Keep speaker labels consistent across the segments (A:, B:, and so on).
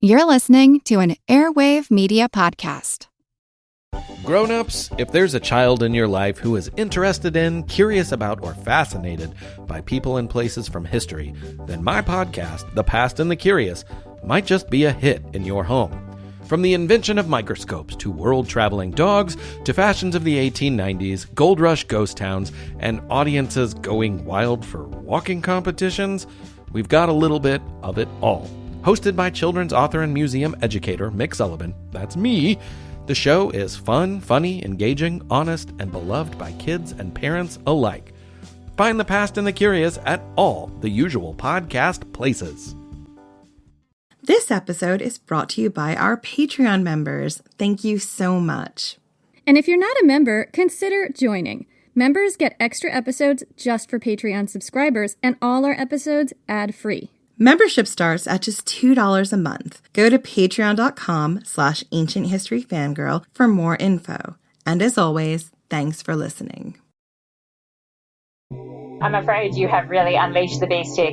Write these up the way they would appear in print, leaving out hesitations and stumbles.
A: You're listening to an Airwave Media Podcast.
B: Grown-ups, if there's a child in your life who is interested in, curious about, or fascinated by people and places from history, then my podcast, The Past and the Curious, might just be a hit in your home. From the invention of microscopes to world-traveling dogs to fashions of the 1890s, gold rush ghost towns, and audiences going wild for walking competitions, we've got a little bit of it all. Hosted by children's author and museum educator Mick Sullivan, that's me, the show is fun, funny, engaging, honest, and beloved by kids and parents alike. Find The Past and the Curious at all the usual podcast places.
C: This episode is brought to you by our Patreon members. Thank you so much.
D: And if you're not a member, consider joining. Members get extra episodes just for Patreon subscribers, and all our episodes ad-free.
C: Membership starts at just $2 a month. Go to patreon.com/ancienthistoryfangirl for more info. And as always, thanks for listening.
E: I'm afraid you have really unleashed the beast here.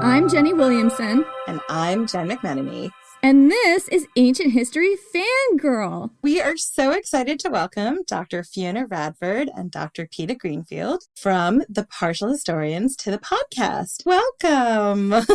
D: I'm Jenny Williamson.
C: And I'm Jen McMenemy.
D: And this is Ancient History Fangirl.
C: We are so excited to welcome Dr. Fiona Radford and Dr. Peter Greenfield from the Partial Historians to the podcast. Welcome.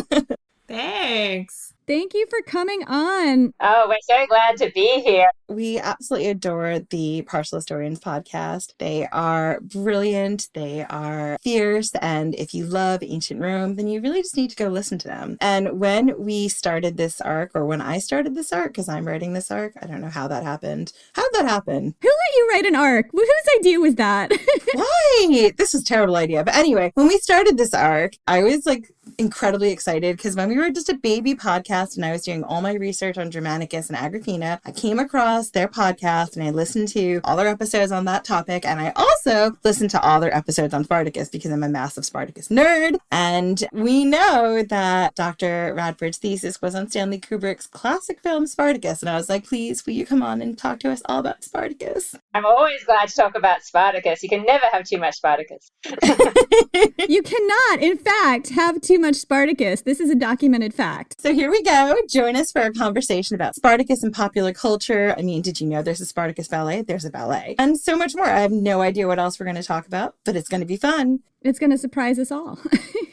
F: Thanks.
D: Thank you for coming on.
E: Oh, we're so glad to be here.
C: We absolutely adore the Partial Historians podcast. They are brilliant. They are fierce. And if you love ancient Rome, then you really just need to go listen to them. And when we started this arc, or when I started this arc, because I'm writing this arc, I don't know how that happened. How did that happen?
D: Who let you write an arc? Whose idea was that?
C: Why? This is a terrible idea. But anyway, when we started this arc, I was incredibly excited because when we were just a baby podcast and I was doing all my research on Germanicus and Agrippina, I came across their podcast and I listened to all their episodes on that topic. And I also listened to all their episodes on Spartacus because I'm a massive Spartacus nerd. And we know that Dr. Radford's thesis was on Stanley Kubrick's classic film Spartacus. And I was like, please, will you come on and talk to us all about Spartacus?
E: I'm always glad to talk about Spartacus. You can never have too much Spartacus.
D: You cannot, in fact, have too much Spartacus. This is a documented fact.
C: So here we go. Join us for a conversation about Spartacus and popular culture. I mean, did you know there's a Spartacus ballet? There's a ballet. And so much more. I have no idea what else we're going to talk about, but it's going to be fun.
D: It's going to surprise us all.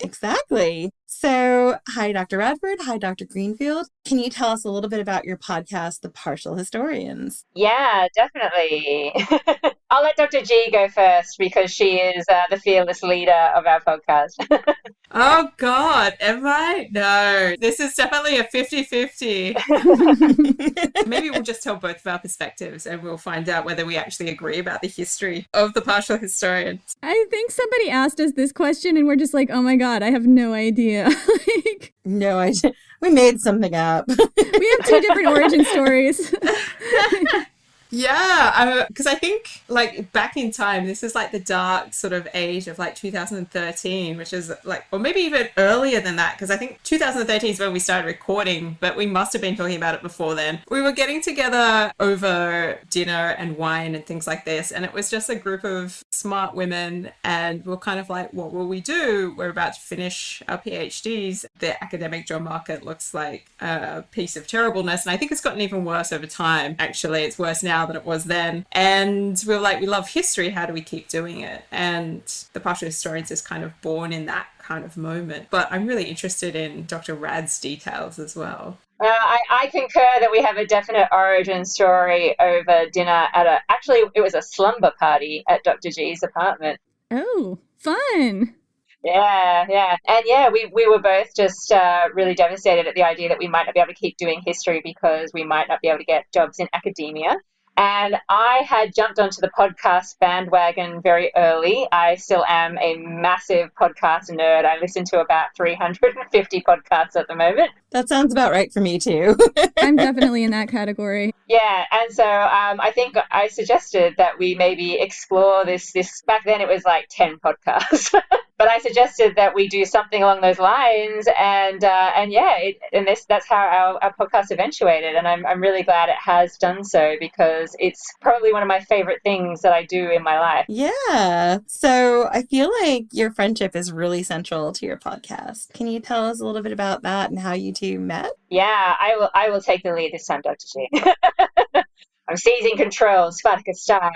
C: Exactly. So, hi, Dr. Radford. Hi, Dr. Greenfield. Can you tell us a little bit about your podcast, The Partial Historians?
E: Yeah, definitely. I'll let Dr. G go first because she is the fearless leader of our podcast.
F: Oh, God. Am I? No. This is definitely a 50-50. Maybe we'll just tell both of our perspectives and we'll find out whether we actually agree about the history of the partial historians.
D: I think somebody asked us this question and we're just like, oh my God, I have no idea.
C: No idea. We made something up.
D: We have two different origin stories.
F: Yeah, because I think back in time, this is the dark sort of age of 2013, which is or maybe even earlier than that, because I think 2013 is when we started recording, but we must have been talking about it before then. We were getting together over dinner and wine and things like this, and it was just a group of smart women, and we're kind of like, what will we do? We're about to finish our PhDs. The academic job market looks like a piece of terribleness, and I think it's gotten even worse over time. Actually, it's worse now than it was then. And we were like, we love history, how do we keep doing it? And the Partial Historians is kind of born in that kind of moment. But I'm really interested in Dr. Rad's details as well.
E: I concur that we have a definite origin story over dinner actually, it was a slumber party at Dr. G's apartment.
D: Oh, fun.
E: Yeah. And yeah, we were both just really devastated at the idea that we might not be able to keep doing history because we might not be able to get jobs in academia. And I had jumped onto the podcast bandwagon very early. I still am a massive podcast nerd. I listen to about 350 podcasts at the moment.
C: That sounds about right for me too.
D: I'm definitely in that category.
E: Yeah, and so I think I suggested that we maybe explore this. Back then it was 10 podcasts. but I suggested that we do something along those lines, and that's how our podcast eventuated, and I'm really glad it has done so, because it's probably one of my favorite things that I do in my life.
C: Yeah. So I feel like your friendship is really central to your podcast. Can you tell us a little bit about that and how you two met?
E: Yeah, I will take the lead this time, Dr. G. I'm seizing control, Spartacus style.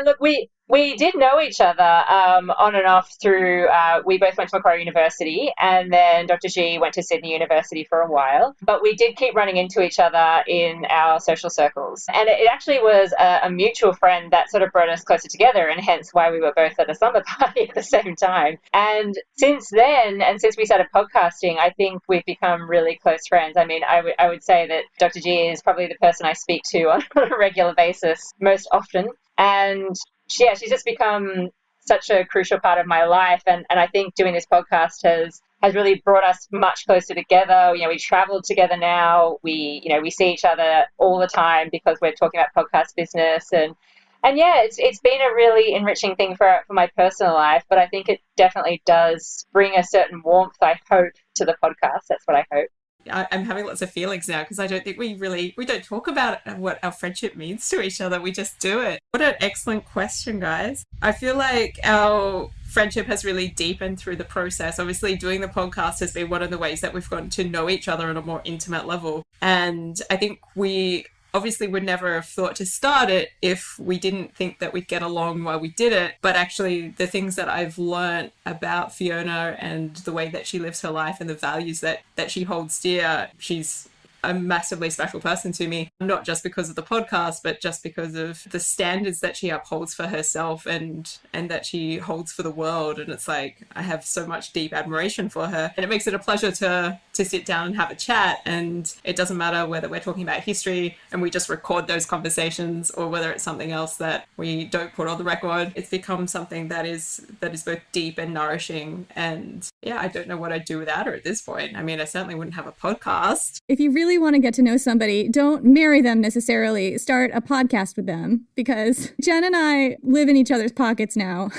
E: Look, we did know each other on and off through, we both went to Macquarie University, and then Dr. G went to Sydney University for a while, but we did keep running into each other in our social circles. And it actually was a mutual friend that sort of brought us closer together, and hence why we were both at a summer party at the same time. And since then, and since we started podcasting, I think we've become really close friends. I mean, I would say that Dr. G is probably the person I speak to on a regular basis most often. And she's just become such a crucial part of my life. And I think doing this podcast has really brought us much closer together. You know, we travel together now. We see each other all the time because we're talking about podcast business. And it's been a really enriching thing for my personal life, but I think it definitely does bring a certain warmth, I hope, to the podcast. That's what I hope.
F: I'm having lots of feelings now, because I don't think we don't talk about what our friendship means to each other. We just do it. What an excellent question, guys. I feel like our friendship has really deepened through the process. Obviously, doing the podcast has been one of the ways that we've gotten to know each other on a more intimate level. And I think we obviously would never have thought to start it if we didn't think that we'd get along while we did it. But actually, the things that I've learned about Fiona and the way that she lives her life and the values that she holds dear, she's a massively special person to me, not just because of the podcast, but just because of the standards that she upholds for herself and that she holds for the world. And it's like, I have so much deep admiration for her, and it makes it a pleasure to sit down and have a chat. And it doesn't matter whether we're talking about history and we just record those conversations, or whether it's something else that we don't put on the record. It's become something that is both deep and nourishing. And yeah, I don't know what I'd do without her at this point. I mean, I certainly wouldn't have a podcast.
D: If you really want to get to know somebody, don't marry them necessarily. Start a podcast with them, because Jen and I live in each other's pockets now.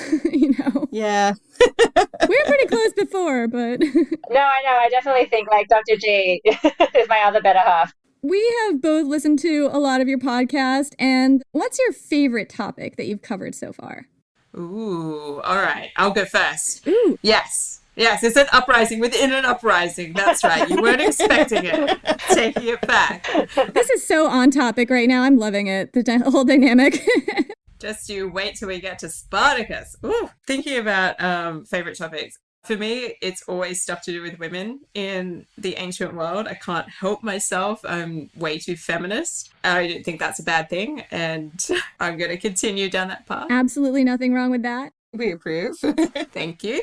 C: Yeah.
D: We were pretty close before, but
E: No, I know. I definitely think like Dr. G is my other better half.
D: we have both listened to a lot of your podcast. And what's your favorite topic that you've covered so far?
F: Ooh, all right. I'll go first.
D: Ooh.
F: Yes, it's an uprising within an uprising. That's right. You weren't expecting it. Taking it back.
D: This is so on topic right now. I'm loving it. The whole dynamic.
F: Just you wait till we get to Spartacus. Ooh, thinking about favorite topics. For me, it's always stuff to do with women in the ancient world. I can't help myself. I'm way too feminist. I don't think that's a bad thing, and I'm going to continue down that path.
D: Absolutely nothing wrong with that.
C: We approve.
F: Thank you.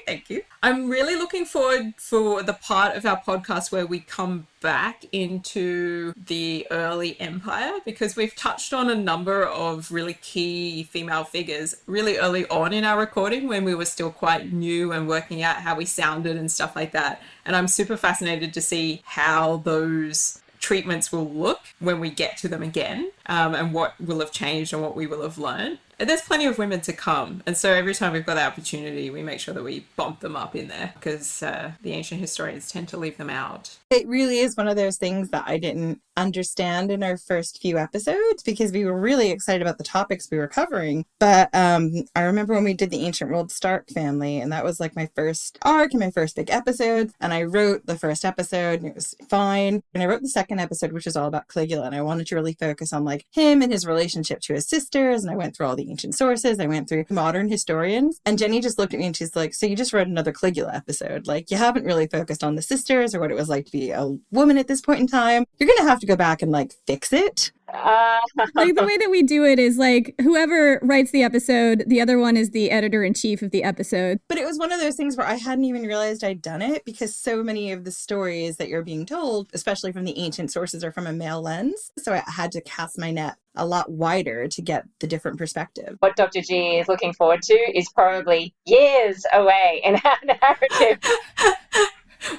F: I'm really looking forward for the part of our podcast where we come back into the early empire, because we've touched on a number of really key female figures really early on in our recording, when we were still quite new and working out how we sounded and stuff like that. And I'm super fascinated to see how those treatments will look when we get to them again, and what will have changed and what we will have learned. And there's plenty of women to come. And so every time we've got the opportunity, we make sure that we bump them up in there, because the ancient historians tend to leave them out.
C: It really is one of those things that I didn't understand in our first few episodes, because we were really excited about the topics we were covering. But I remember when we did the Ancient World Stark family, and that was like my first arc and my first big episode. And I wrote the first episode and it was fine. And I wrote the second episode, which was all about Caligula. And I wanted to really focus on like him and his relationship to his sisters. And I went through all the ancient sources. I went through modern historians. And Jenny just looked at me and she's like, so you just wrote another Caligula episode. Like, you haven't really focused on the sisters or what it was like to be a woman at this point in time. You're going to have to go back and like fix it.
D: Like, the way that we do it is like, whoever writes the episode, the other one is the editor-in-chief of the episode.
C: But it was one of those things where I hadn't even realized I'd done it, because so many of the stories that you're being told, especially from the ancient sources, are from a male lens. So I had to cast my net a lot wider to get the different perspective.
E: What Dr. G is looking forward to is probably years away in our narrative.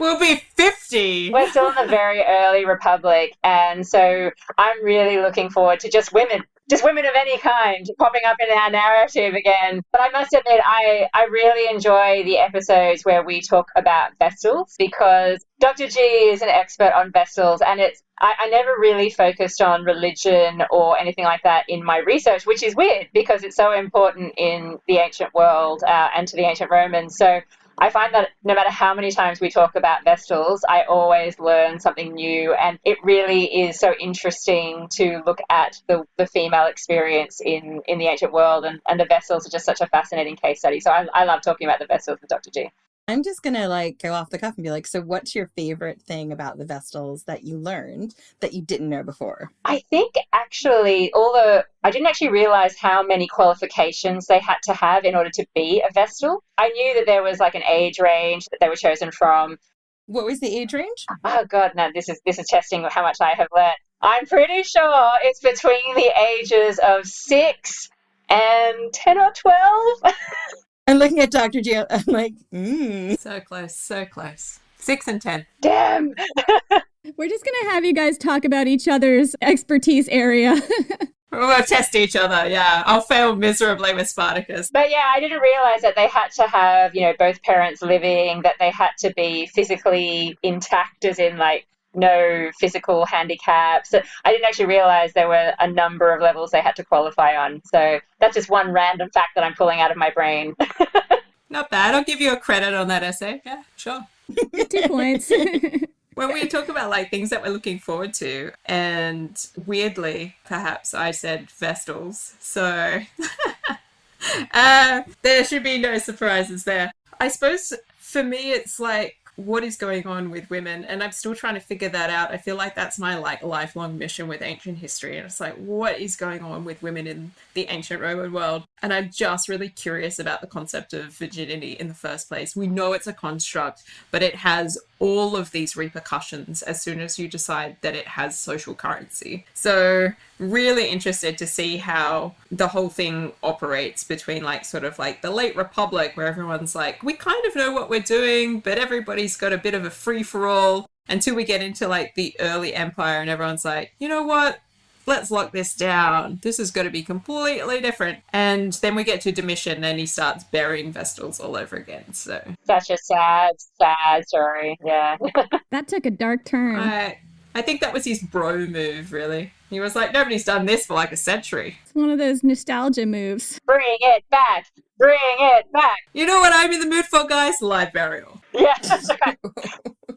F: We'll be 50.
E: We're still in the very early republic, and so I'm really looking forward to just women of any kind popping up in our narrative again. But I must admit, I really enjoy the episodes where we talk about Vestals, because Dr. G is an expert on Vestals, and I never really focused on religion or anything like that in my research, which is weird because it's so important in the ancient world and to the ancient Romans. So I find that no matter how many times we talk about Vestals, I always learn something new, and it really is so interesting to look at the female experience in the ancient world, and the Vestals are just such a fascinating case study. So I love talking about the Vestals with Dr. G.
C: I'm just going to go off the cuff and be like, so what's your favorite thing about the Vestals that you learned that you didn't know before?
E: I think actually, although I didn't actually realize how many qualifications they had to have in order to be a Vestal. I knew that there was an age range that they were chosen from.
C: What was the age range?
E: Oh God, no, this is testing how much I have learned. I'm pretty sure it's between the ages of 6 and 10 or 12.
C: I'm looking at Dr. G. I'm like,
F: So close, so close. 6 and 10.
E: Damn.
D: We're just going to have you guys talk about each other's expertise area.
F: We'll test each other, yeah. I'll fail miserably with Spartacus.
E: But yeah, I didn't realize that they had to have, both parents living, that they had to be physically intact, as in no physical handicaps. I didn't actually realize there were a number of levels they had to qualify on. So that's just one random fact that I'm pulling out of my brain.
F: Not bad. I'll give you a credit on that essay. Yeah, sure.
D: 2 points.
F: When we talk about things that we're looking forward to, and weirdly, perhaps I said Vestals. So there should be no surprises there. I suppose for me, it's what is going on with women, and I'm still trying to figure that out. I feel like that's my lifelong mission with ancient history, and it's what is going on with women in the ancient Roman world? And I'm just really curious about the concept of virginity in the first place. We know it's a construct, but it has all of these repercussions as soon as you decide that it has social currency. So really interested to see how the whole thing operates between the late republic, where everyone's we kind of know what we're doing, but everybody's got a bit of a free-for-all, until we get into the early empire and everyone's you know what? Let's lock this down. This is going to be completely different. And then we get to Domitian and he starts burying Vestals all over again. So
E: such a sad, sad story. Yeah.
D: That took a dark turn.
F: I think that was his bro move, really. He was nobody's done this for a century.
D: It's one of those nostalgia moves.
E: Bring it back. Bring it back.
F: You know what I'm in the mood for, guys? Live burial.
E: Yeah.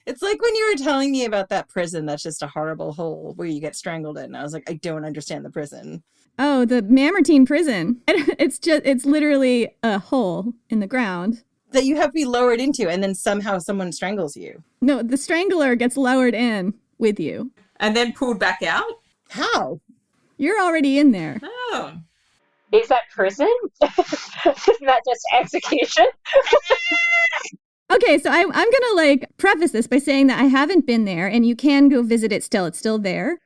C: It's like when you were telling me about that prison that's just a horrible hole where you get strangled in. I was I don't understand the prison.
D: Oh, the Mamertine prison. It's literally a hole in the ground
C: that you have to be lowered into, and then somehow someone strangles you.
D: No, the strangler gets lowered in with you.
F: And then pulled back out?
C: How?
D: You're already in there.
F: Oh.
E: Is that prison? Isn't that just execution?
D: Okay, so I'm going to preface this by saying that I haven't been there, and you can go visit it still. It's still there.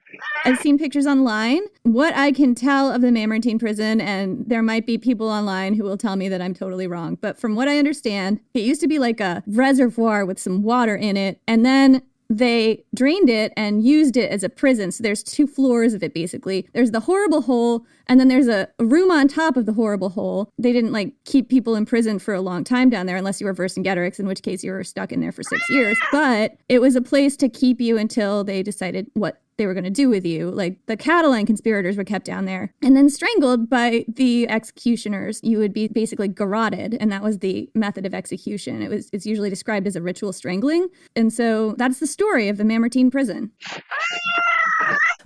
D: I've seen pictures online. What I can tell of the Mamertine prison, and there might be people online who will tell me that I'm totally wrong, but from what I understand, it used to be a reservoir with some water in it, and then they drained it and used it as a prison. So there's 2 floors of it, basically. There's the horrible hole, and then there's a room on top of the horrible hole. They didn't keep people in prison for a long time down there, unless you were Vercingetorix, in which case you were stuck in there for 6 years. But it was a place to keep you until they decided what they were going to do with you. The Catalan conspirators were kept down there and then strangled by the executioners. You would be basically garroted, and that was the method of execution. It's usually described as a ritual strangling. And so that's the story of the Mamertine prison.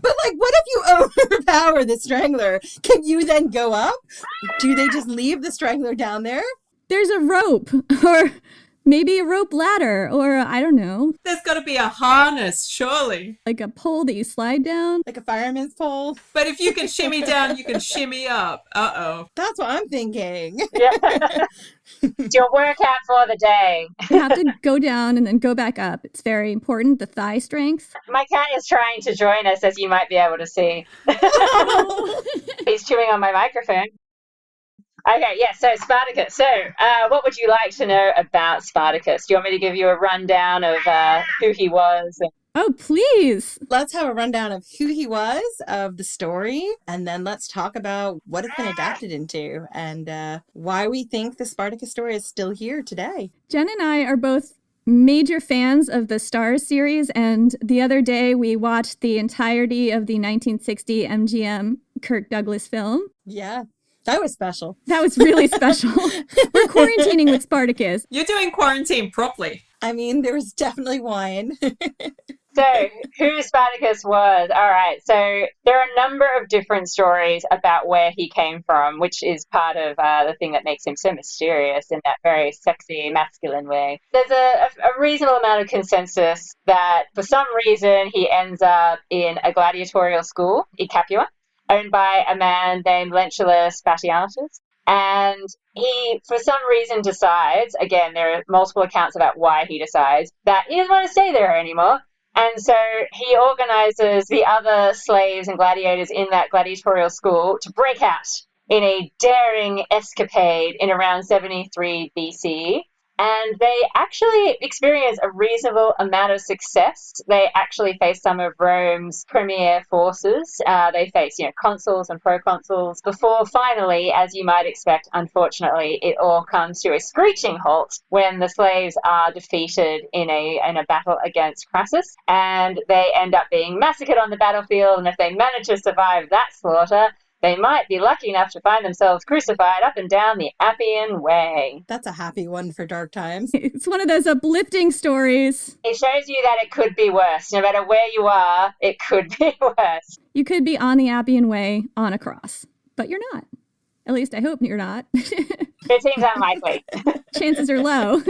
C: But what if you overpower the strangler? Can you then go up? Do they just leave the strangler down there?
D: There's a rope, or maybe a rope ladder, or I don't know.
F: There's got to be a harness, surely.
D: A pole that you slide down?
C: Like a fireman's pole?
F: But if you can shimmy down, you can shimmy up. Uh-oh.
C: That's what I'm thinking.
E: Yeah. It's your workout for the day.
D: You have to go down and then go back up. It's very important, the thigh strength.
E: My cat is trying to join us, as you might be able to see. He's chewing on my microphone. Okay, yeah, so Spartacus. So, what would you like to know about Spartacus? Do you want me to give you a rundown of who he was?
D: Oh, please.
C: Let's have a rundown of who he was, of the story, and then let's talk about what it's been adapted into and why we think the Spartacus story is still here today.
D: Jen and I are both major fans of the Stars series, and the other day we watched the entirety of the 1960 MGM Kirk Douglas film.
C: Yeah. That was special.
D: That was really special. We're quarantining with Spartacus.
F: You're doing quarantine properly.
C: I mean, there was definitely wine.
E: So, who Spartacus was? All right. So, there are a number of different stories about where he came from, which is part of the thing that makes him so mysterious in that very sexy, masculine way. There's a reasonable amount of consensus that for some reason he ends up in a gladiatorial school in Capua, owned by a man named Lentulus Spartacus. And he, for some reason, decides, again, there are multiple accounts about why he decides, that he doesn't want to stay there anymore. And so he organizes the other slaves and gladiators in that gladiatorial school to break out in a daring escapade in around 73 BC. And they actually experience a reasonable amount of success. They actually face some of Rome's premier forces. They face, consuls and proconsuls before finally, as you might expect, unfortunately, it all comes to a screeching halt when the slaves are defeated in a battle against Crassus, and they end up being massacred on the battlefield. And if they manage to survive that slaughter, they might be lucky enough to find themselves crucified up and down the Appian Way.
C: That's a happy one for dark times.
D: It's one of those uplifting stories.
E: It shows you that it could be worse. No matter where you are, it could be worse.
D: You could be on the Appian Way on a cross, but you're not. At least I hope you're not.
E: It seems unlikely.
D: Chances are low.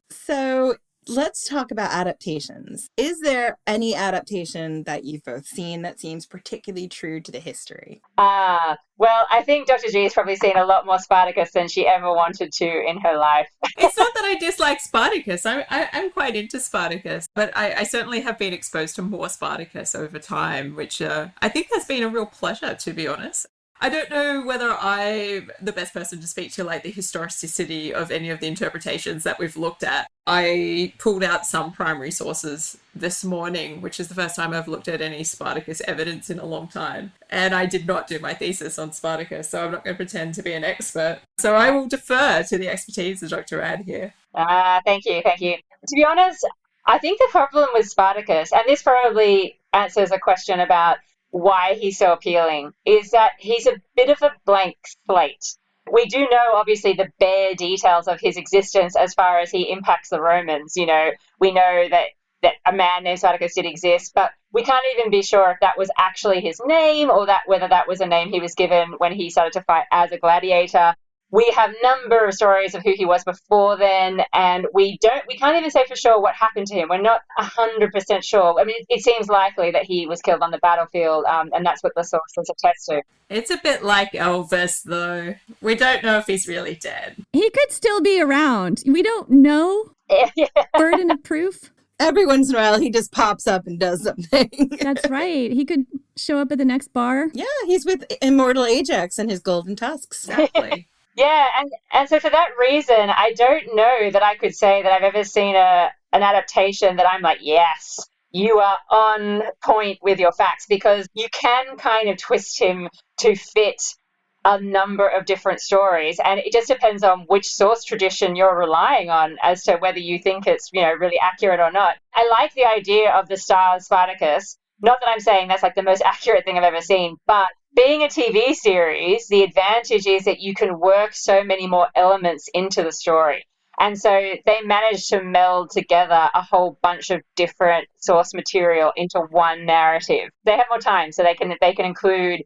C: So let's talk about adaptations. Is there any adaptation that you've both seen that seems particularly true to the history?
E: Well, I think Dr. G has probably seen a lot more Spartacus than she ever wanted to in her life.
F: It's not that I dislike Spartacus. I'm quite into Spartacus, but I certainly have been exposed to more Spartacus over time, which I think has been a real pleasure, to be honest. I don't know whether I'm the best person to speak to like the historicity of any of the interpretations that we've looked at. I pulled out some primary sources this morning, which is the first time I've looked at any Spartacus evidence in a long time. And I did not do my thesis on Spartacus, so I'm not going to pretend to be an expert. So I will defer to the expertise of Dr. Ad here.
E: Thank you. To be honest, I think the problem with Spartacus, and this probably answers a question about why he's so appealing, is that he's a bit of a blank slate. We do know, obviously, the bare details of his existence as far as he impacts the Romans. We know that a man named Spartacus did exist, but we can't even be sure if that was actually his name or whether that was a name he was given when he started to fight as a gladiator. We have a number of stories of who he was before then, and we can't even say for sure what happened to him. We're not 100% sure. I mean, it seems likely that he was killed on the battlefield, and that's what the sources attest to.
F: It's a bit like Elvis, though. We don't know if he's really dead.
D: He could still be around. We don't know.
E: Yeah.
D: Burden of proof.
C: Every once in a while, he just pops up and does something.
D: That's right. He could show up at the next bar.
C: Yeah, he's with immortal Ajax and his golden tusks.
F: Exactly.
E: Yeah, and so for that reason, I don't know that I could say that I've ever seen an adaptation that I'm like, yes, you are on point with your facts, because you can kind of twist him to fit a number of different stories, and it just depends on which source tradition you're relying on as to whether you think it's really accurate or not. I like the idea of the Star Spartacus. Not that I'm saying that's like the most accurate thing I've ever seen, but being a TV series, the advantage is that you can work so many more elements into the story. And so they managed to meld together a whole bunch of different source material into one narrative. They have more time, so they can include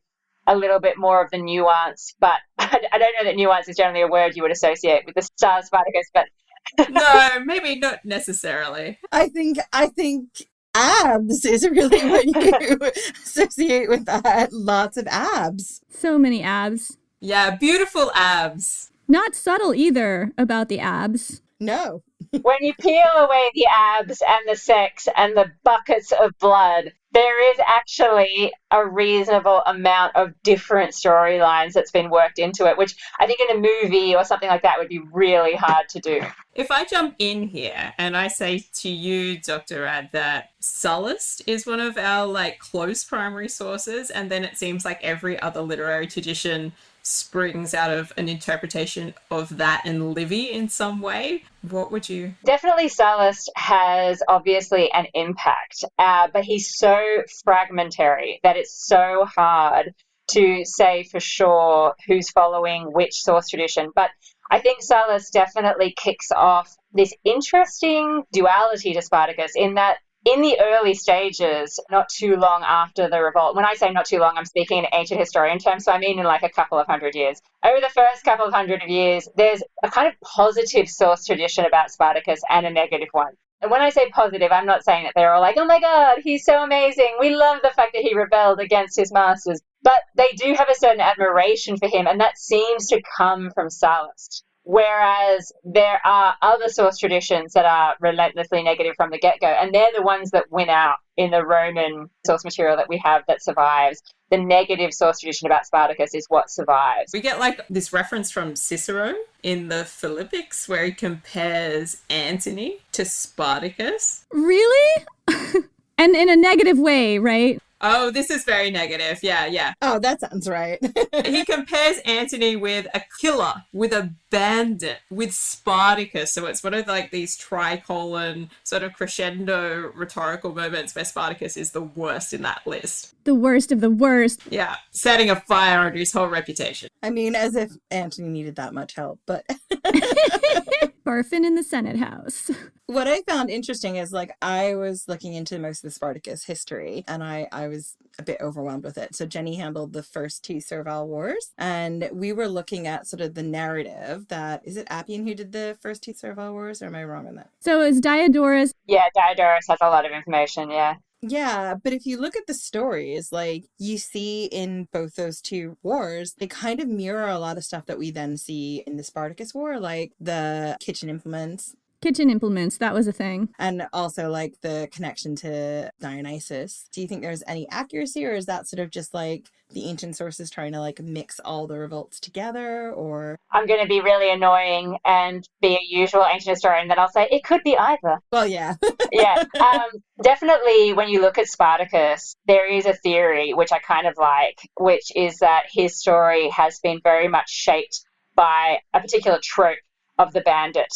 E: a little bit more of the nuance, but I don't know that nuance is generally a word you would associate with the Star Spartacus, but
F: No, maybe not necessarily.
C: I think abs is really what you associate with that. Lots of abs.
D: So many abs.
F: Yeah, beautiful abs.
D: Not subtle either about the abs.
C: No.
E: when you peel away the abs and the sex and the buckets of blood, There is actually a reasonable amount of different storylines that's been worked into it, which I think in a movie or something like that would be really hard to do.
F: If I jump in here and I say to you, Dr. Rad, that Sallust is one of our like close primary sources, and then it seems like every other literary tradition springs out of an interpretation of that and Livy in some way, what would you?
E: Definitely Sallust has obviously an impact, but he's so fragmentary that it's so hard to say for sure who's following which source tradition. But I think Sallust definitely kicks off this interesting duality to Spartacus in that in the early stages, not too long after the revolt, when I say not too long, I'm speaking in ancient historian terms, so I mean in like a couple of hundred years. Over the first couple of hundred years, there's a kind of positive source tradition about Spartacus and a negative one. And when I say positive, I'm not saying that they're all like, oh my God, he's so amazing. We love the fact that he rebelled against his masters. But they do have a certain admiration for him, and that seems to come from Sallust. Whereas there are other source traditions that are relentlessly negative from the get-go, and they're the ones that win out in the Roman source material that we have that survives. The negative source tradition about Spartacus is what survives.
F: We get like this reference from Cicero in the Philippics where he compares Antony to Spartacus.
D: Really? And in a negative way, right?
F: Oh, this is very negative. Yeah.
C: Oh, that sounds right.
F: He compares Antony with a killer, with a bandit, with Spartacus. So it's one of like these tricolon sort of crescendo rhetorical moments where Spartacus is the worst in that list.
D: The worst of the worst.
F: Yeah, setting a fire under his whole reputation.
C: I mean, as if Antony needed that much help, but...
D: Barfin in the Senate House.
C: What I found interesting is, like, I was looking into most of the Spartacus history, and I was a bit overwhelmed with it. So Jenny handled the first two Servile Wars, and we were looking at sort of the narrative that, is it Appian who did the first two Servile Wars, or am I wrong on that?
D: So it's Diodorus.
E: Yeah, Diodorus has a lot of information, yeah.
C: Yeah, but if you look at the stories, like, you see in both those two wars, they kind of mirror a lot of stuff that we then see in the Spartacus War, like the kitchen implements.
D: Kitchen implements, that was a thing.
C: And also, like, the connection to Dionysus. Do you think there's any accuracy, or is that sort of just, like, the ancient sources trying to, like, mix all the revolts together, or...
E: I'm going to be really annoying and be a usual ancient historian, then I'll say it could be either.
C: Well, yeah.
E: Yeah. Definitely, when you look at Spartacus, there is a theory, which I kind of like, which is that his story has been very much shaped by a particular trope of the bandit.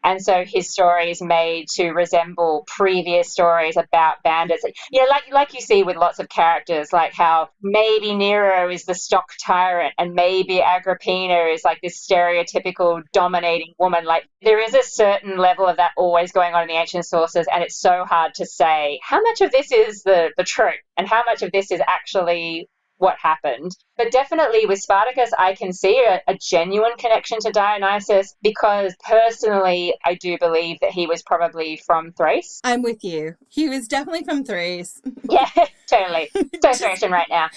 E: And so his story is made to resemble previous stories about bandits. You know, like you see with lots of characters, like how maybe Nero is the stock tyrant and maybe Agrippina is like this stereotypical dominating woman. Like there is a certain level of that always going on in the ancient sources, and it's so hard to say how much of this is the trope and how much of this is actually what happened. But definitely with Spartacus, I can see a genuine connection to Dionysus because personally, I do believe that he was probably from Thrace.
C: I'm with you. He was definitely from Thrace.
E: Yeah, totally. So Thracian right now.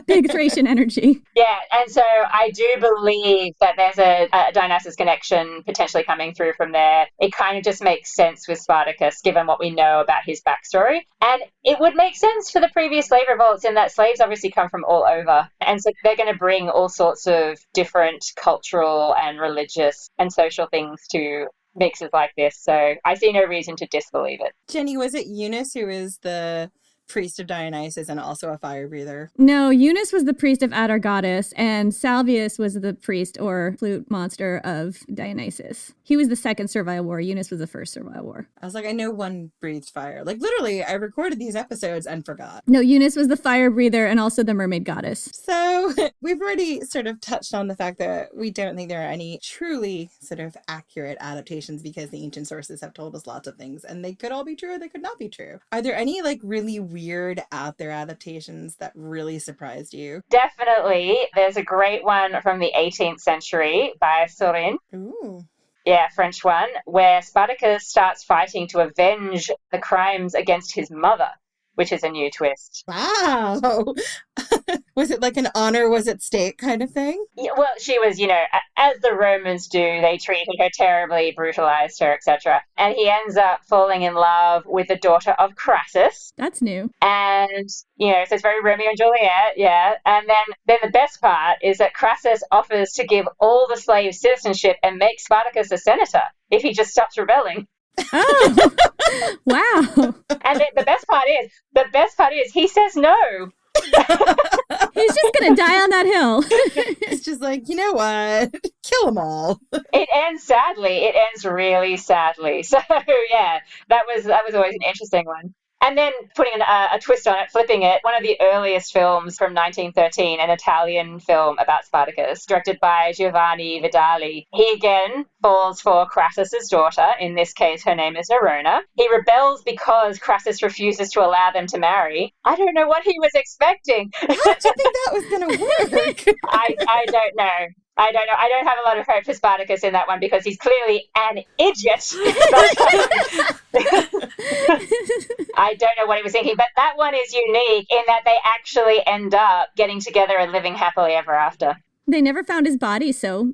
D: Big Thracian energy.
E: Yeah, and so I do believe that there's a Dionysus connection potentially coming through from there. It kind of just makes sense with Spartacus, given what we know about his backstory. And it would make sense for the previous slave revolts in that slaves obviously come from all over. And so they're going to bring all sorts of different cultural and religious and social things to mixes like this. So I see no reason to disbelieve it.
C: Jenny, was it Eunice who is the priest of Dionysus and also a fire breather?
D: No, Eunice was the priest of Atargatis, and Salvius was the priest or flute monster of Dionysus. He was the second Servile War. Eunice was the first Servile War.
C: I was like, I know one breathed fire. Like, literally, I recorded these episodes and forgot.
D: No, Eunice was the fire breather and also the mermaid goddess.
C: So we've already sort of touched on the fact that we don't think there are any truly sort of accurate adaptations because the ancient sources have told us lots of things, and they could all be true or they could not be true. Are there any, like, really weird out there adaptations that really surprised you?
E: Definitely. There's a great one from the 18th century by Sorin.
C: Ooh.
E: Yeah, French one, where Spartacus starts fighting to avenge the crimes against his mother, which is a new twist.
C: Wow. Was it like an honor was at stake kind of thing?
E: Yeah, well, she was, as the Romans do, they treated her terribly, brutalized her, etc. And he ends up falling in love with the daughter of Crassus.
D: That's new.
E: And, so it's very Romeo and Juliet, yeah. And then the best part is that Crassus offers to give all the slaves citizenship and make Spartacus a senator if he just stops rebelling.
D: Oh, wow.
E: And the best part is he says no.
D: He's just going to die on that hill.
C: It's just like, you know what? Kill them all.
E: It ends sadly. It ends really sadly. So, yeah, that was always an interesting one. And then putting a twist on it, flipping it, one of the earliest films from 1913, an Italian film about Spartacus, directed by Giovanni Vidali. He again falls for Crassus's daughter. In this case, her name is Nerona. He rebels because Crassus refuses to allow them to marry. I don't know what he was expecting.
C: How did you think that was going to work?
E: I don't know. I don't know. I don't have a lot of hope for Spartacus in that one because he's clearly an idiot. I don't know what he was thinking, but that one is unique in that they actually end up getting together and living happily ever after.
D: They never found his body, so,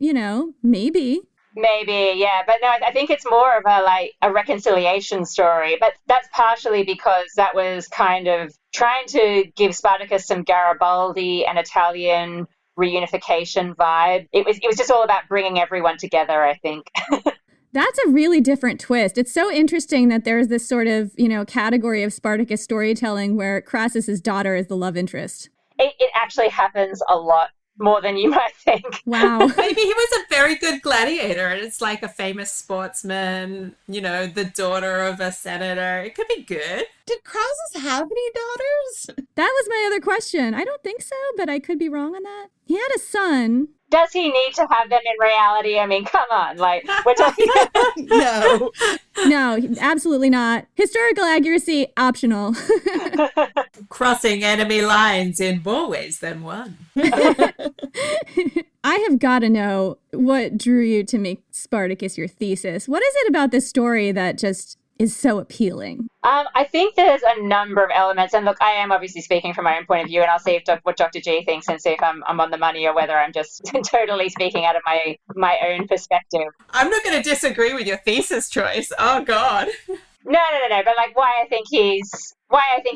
D: maybe.
E: Maybe, yeah. But no, I think it's more of a reconciliation story. But that's partially because that was kind of trying to give Spartacus some Garibaldi and Italian reunification vibe. It was just all about bringing everyone together, I think.
D: That's a really different twist. It's so interesting that there's this sort of, category of Spartacus storytelling where Crassus's daughter is the love interest.
E: It actually happens a lot more than you might think.
D: Wow.
F: Maybe he was a very good gladiator and it's like a famous sportsman, the daughter of a senator. It could be good.
C: Did Crassus have any daughters?
D: That was my other question. I don't think so, but I could be wrong on that. He had a son.
E: Does he need to have them in reality? I mean, come on, we're talking
C: No.
D: No, absolutely not. Historical accuracy, optional.
F: Crossing enemy lines in more ways than one.
D: I have got to know what drew you to make Spartacus your thesis. What is it about this story that just is so appealing?
E: I think there's a number of elements. And look, I am obviously speaking from my own point of view, and I'll see what Dr. G thinks and see if I'm on the money or whether I'm just totally speaking out of my own perspective.
F: I'm not going to disagree with your thesis choice. Oh, God.
E: No. But why I think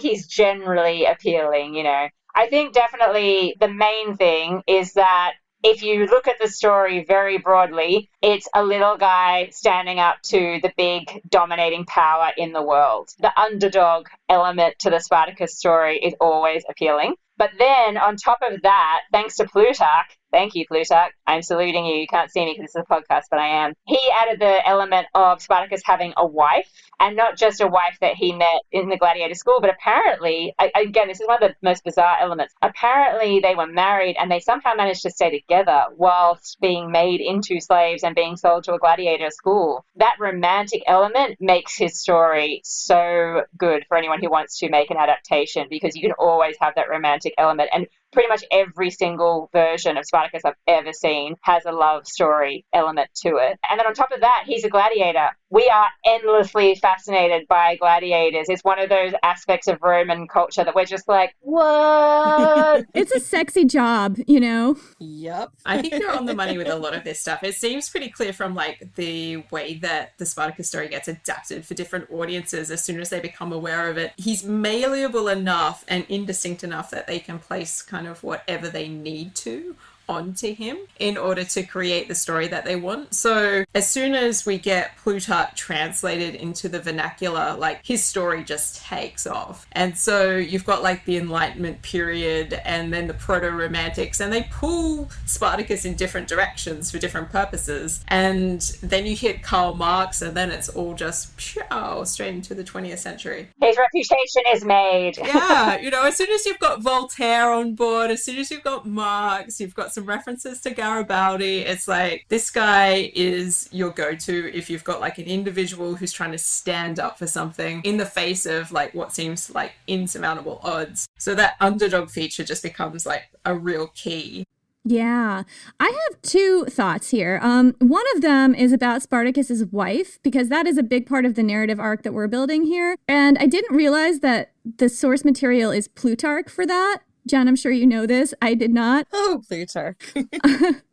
E: he's generally appealing, I think definitely the main thing is that if you look at the story very broadly, it's a little guy standing up to the big dominating power in the world. The underdog element to the Spartacus story is always appealing. But then on top of that, thanks to Plutarch, thank you, Plutarch, I'm saluting you. You can't see me because this is a podcast, but I am. He added the element of Spartacus having a wife, and not just a wife that he met in the gladiator school, but apparently, again, this is one of the most bizarre elements. Apparently, they were married and they somehow managed to stay together whilst being made into slaves and being sold to a gladiator school. That romantic element makes his story so good for anyone who wants to make an adaptation, because you can always have that romantic element. And pretty much every single version of Spartacus I've ever seen has a love story element to it. And then on top of that, he's a gladiator. We are endlessly fascinated by gladiators. It's one of those aspects of Roman culture that we're just like, what?
D: It's a sexy job,
C: Yep.
F: I think you're on the money with a lot of this stuff. It seems pretty clear from the way that the Spartacus story gets adapted for different audiences as soon as they become aware of it. He's malleable enough and indistinct enough that they can place kind of whatever they need to onto him in order to create the story that they want. So as soon as we get Plutarch translated into the vernacular, his story just takes off. And so you've got the Enlightenment period and then the proto-romantics, and they pull Spartacus in different directions for different purposes. And then you hit Karl Marx, and then it's all just straight into the 20th century.
E: His reputation is made.
F: Yeah, as soon as you've got Voltaire on board, as soon as you've got Marx, you've got some references to Garibaldi. It's this guy is your go-to if you've got an individual who's trying to stand up for something in the face of what seems like insurmountable odds. So that underdog feature just becomes a real key.
D: Yeah, I have two thoughts here. One of them is about Spartacus's wife, because that is a big part of the narrative arc that we're building here. And I didn't realize that the source material is Plutarch for that. Jen, I'm sure you know this. I did not.
C: Oh, Plutarch.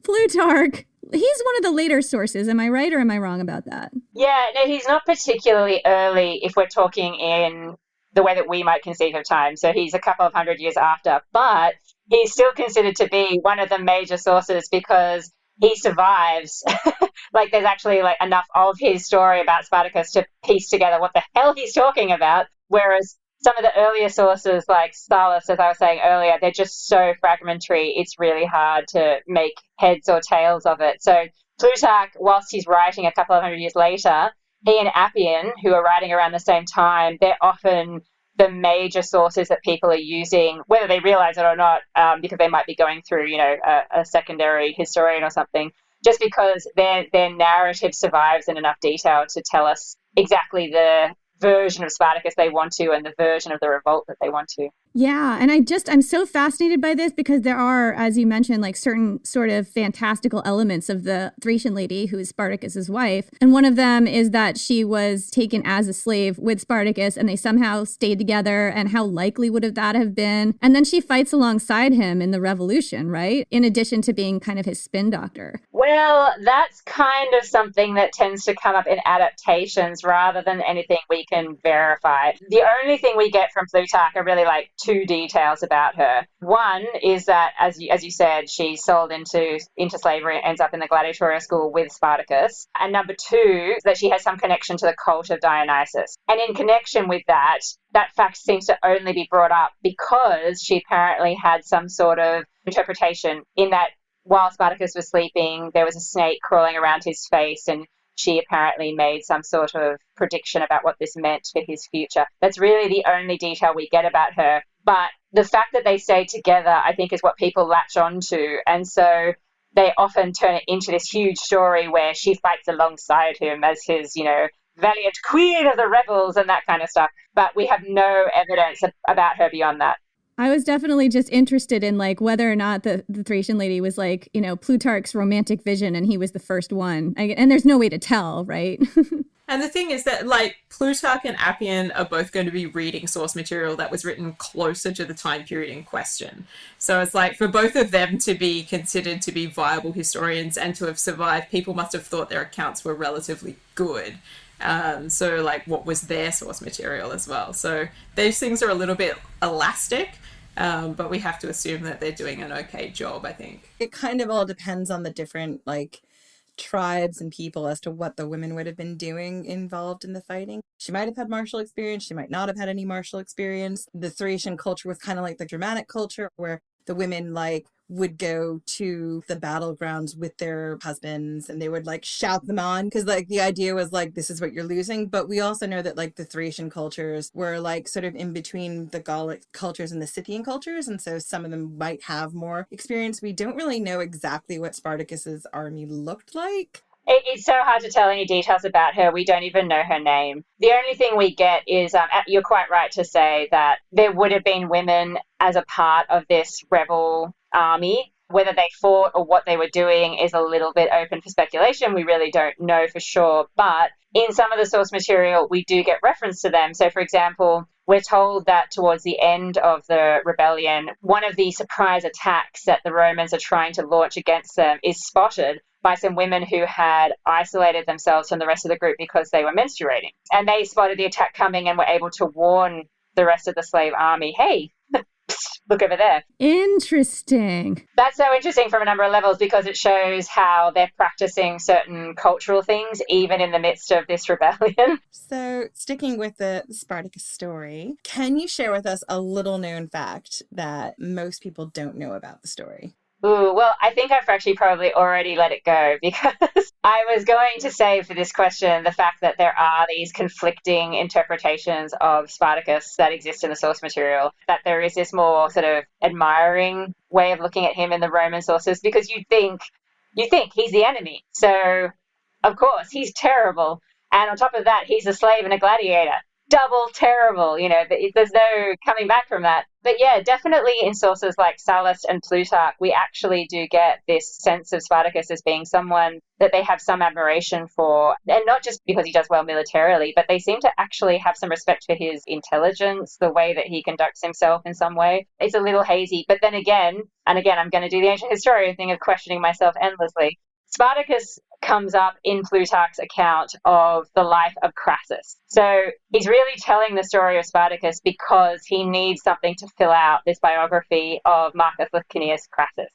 D: Plutarch. He's one of the later sources. Am I right or am I wrong about that?
E: Yeah, no, he's not particularly early if we're talking in the way that we might conceive of time. So he's a couple of 100 years after, but he's still considered to be one of the major sources because he survives. Like there's actually like enough of his story about Spartacus to piece together what the hell he's talking about. Whereas some of the earlier sources like Sallust, as I was saying earlier, they're just so fragmentary. It's really hard to make heads or tails of it. So Plutarch, whilst he's writing a couple of 100 years later, he and Appian, who are writing around the same time, they're often the major sources that people are using, whether they realize it or not, because they might be going through, a secondary historian or something, just because their narrative survives in enough detail to tell us exactly the version of Spartacus they want to and the version of the revolt that they want to.
D: Yeah, and I'm so fascinated by this because there are, as you mentioned, like certain sort of fantastical elements of the Thracian lady who is Spartacus's wife. And one of them is that she was taken as a slave with Spartacus and they somehow stayed together, and how likely would that have been? And then she fights alongside him in the revolution, right? In addition to being kind of his spin doctor.
E: Well, that's kind of something that tends to come up in adaptations rather than anything we can verify. The only thing we get from Plutarch are really like two details about her. One is that, as you said, she's sold into slavery and ends up in the gladiatorial school with Spartacus. And number two, that she has some connection to the cult of Dionysus. And in connection with that fact seems to only be brought up because she apparently had some sort of interpretation in that while Spartacus was sleeping, there was a snake crawling around his face, and she apparently made some sort of prediction about what this meant for his future. That's really the only detail we get about her. But the fact that they stayed together, I think, is what people latch on to. And so they often turn it into this huge story where she fights alongside him as his, valiant queen of the rebels and that kind of stuff. But we have no evidence about her beyond that.
D: I was definitely just interested in like whether or not the Thracian lady was like, Plutarch's romantic vision and he was the first one. And there's no way to tell, right?
F: And the thing is that, like, Plutarch and Appian are both going to be reading source material that was written closer to the time period in question. So it's like, for both of them to be considered to be viable historians and to have survived, people must have thought their accounts were relatively good. So, like, what was their source material as well? So those things are a little bit elastic, but we have to assume that they're doing an okay job, I think.
C: It kind of all depends on the different, tribes and people as to what the women would have been doing involved in the fighting. She might have had martial experience. She might not have had any martial experience. The Thracian culture was kind of like the Germanic culture where the women would go to the battlegrounds with their husbands and they would shout them on because the idea was this is what you're losing. But we also know that the Thracian cultures were sort of in between the Gallic cultures and the Scythian cultures, and so some of them might have more experience. We don't really know exactly what Spartacus's army looked like.
E: It's so hard to tell any details about her. We don't even know her name. The only thing we get is, you're quite right to say that there would have been women as a part of this rebel army. Whether they fought or what they were doing is a little bit open for speculation. We really don't know for sure. But in some of the source material, we do get reference to them. So, for example, we're told that towards the end of the rebellion, one of the surprise attacks that the Romans are trying to launch against them is spotted by some women who had isolated themselves from the rest of the group because they were menstruating. And they spotted the attack coming and were able to warn the rest of the slave army, hey, look over there.
D: Interesting.
E: That's so interesting from a number of levels because it shows how they're practicing certain cultural things even in the midst of this rebellion.
C: So, sticking with the Spartacus story, can you share with us a little known fact that most people don't know about the story?
E: Ooh, well, I think I've actually probably already let it go because I was going to say for this question the fact that there are these conflicting interpretations of Spartacus that exist in the source material, that there is this more sort of admiring way of looking at him in the Roman sources because you think he's the enemy. So, of course, he's terrible. And on top of that, he's a slave and a gladiator. Double terrible, there's no coming back from that. But yeah, definitely in sources like Sallust and Plutarch, we actually do get this sense of Spartacus as being someone that they have some admiration for, and not just because he does well militarily, but they seem to actually have some respect for his intelligence, the way that he conducts himself in some way. It's a little hazy, but then again, and again, I'm going to do the ancient historian thing of questioning myself endlessly. Spartacus comes up in Plutarch's account of the life of Crassus. So he's really telling the story of Spartacus because he needs something to fill out this biography of Marcus Licinius Crassus,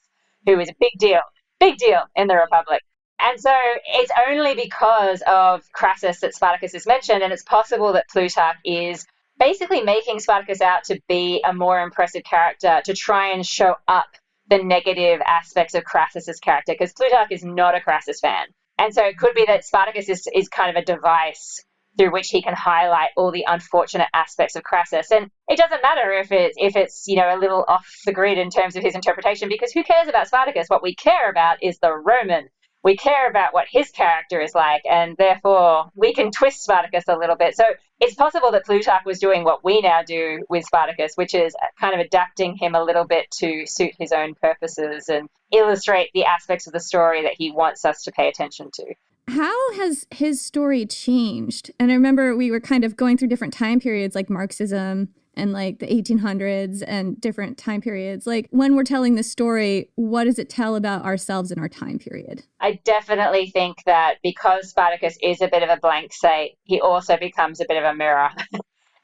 E: who is a big deal in the Republic. And so it's only because of Crassus that Spartacus is mentioned, and it's possible that Plutarch is basically making Spartacus out to be a more impressive character to try and show up the negative aspects of Crassus's character, because Plutarch is not a Crassus fan. And so it could be that Spartacus is kind of a device through which he can highlight all the unfortunate aspects of Crassus. And it doesn't matter if it's a little off the grid in terms of his interpretation, because who cares about Spartacus? What we care about is the Roman. We care about what his character is like, and therefore we can twist Spartacus a little bit. So it's possible that Plutarch was doing what we now do with Spartacus, which is kind of adapting him a little bit to suit his own purposes and illustrate the aspects of the story that he wants us to pay attention to.
D: How has his story changed? And I remember we were kind of going through different time periods like Marxism and like the 1800s and different time periods. Like when we're telling this story, what does it tell about ourselves in our time period?
E: I definitely think that because Spartacus is a bit of a blank slate, he also becomes a bit of a mirror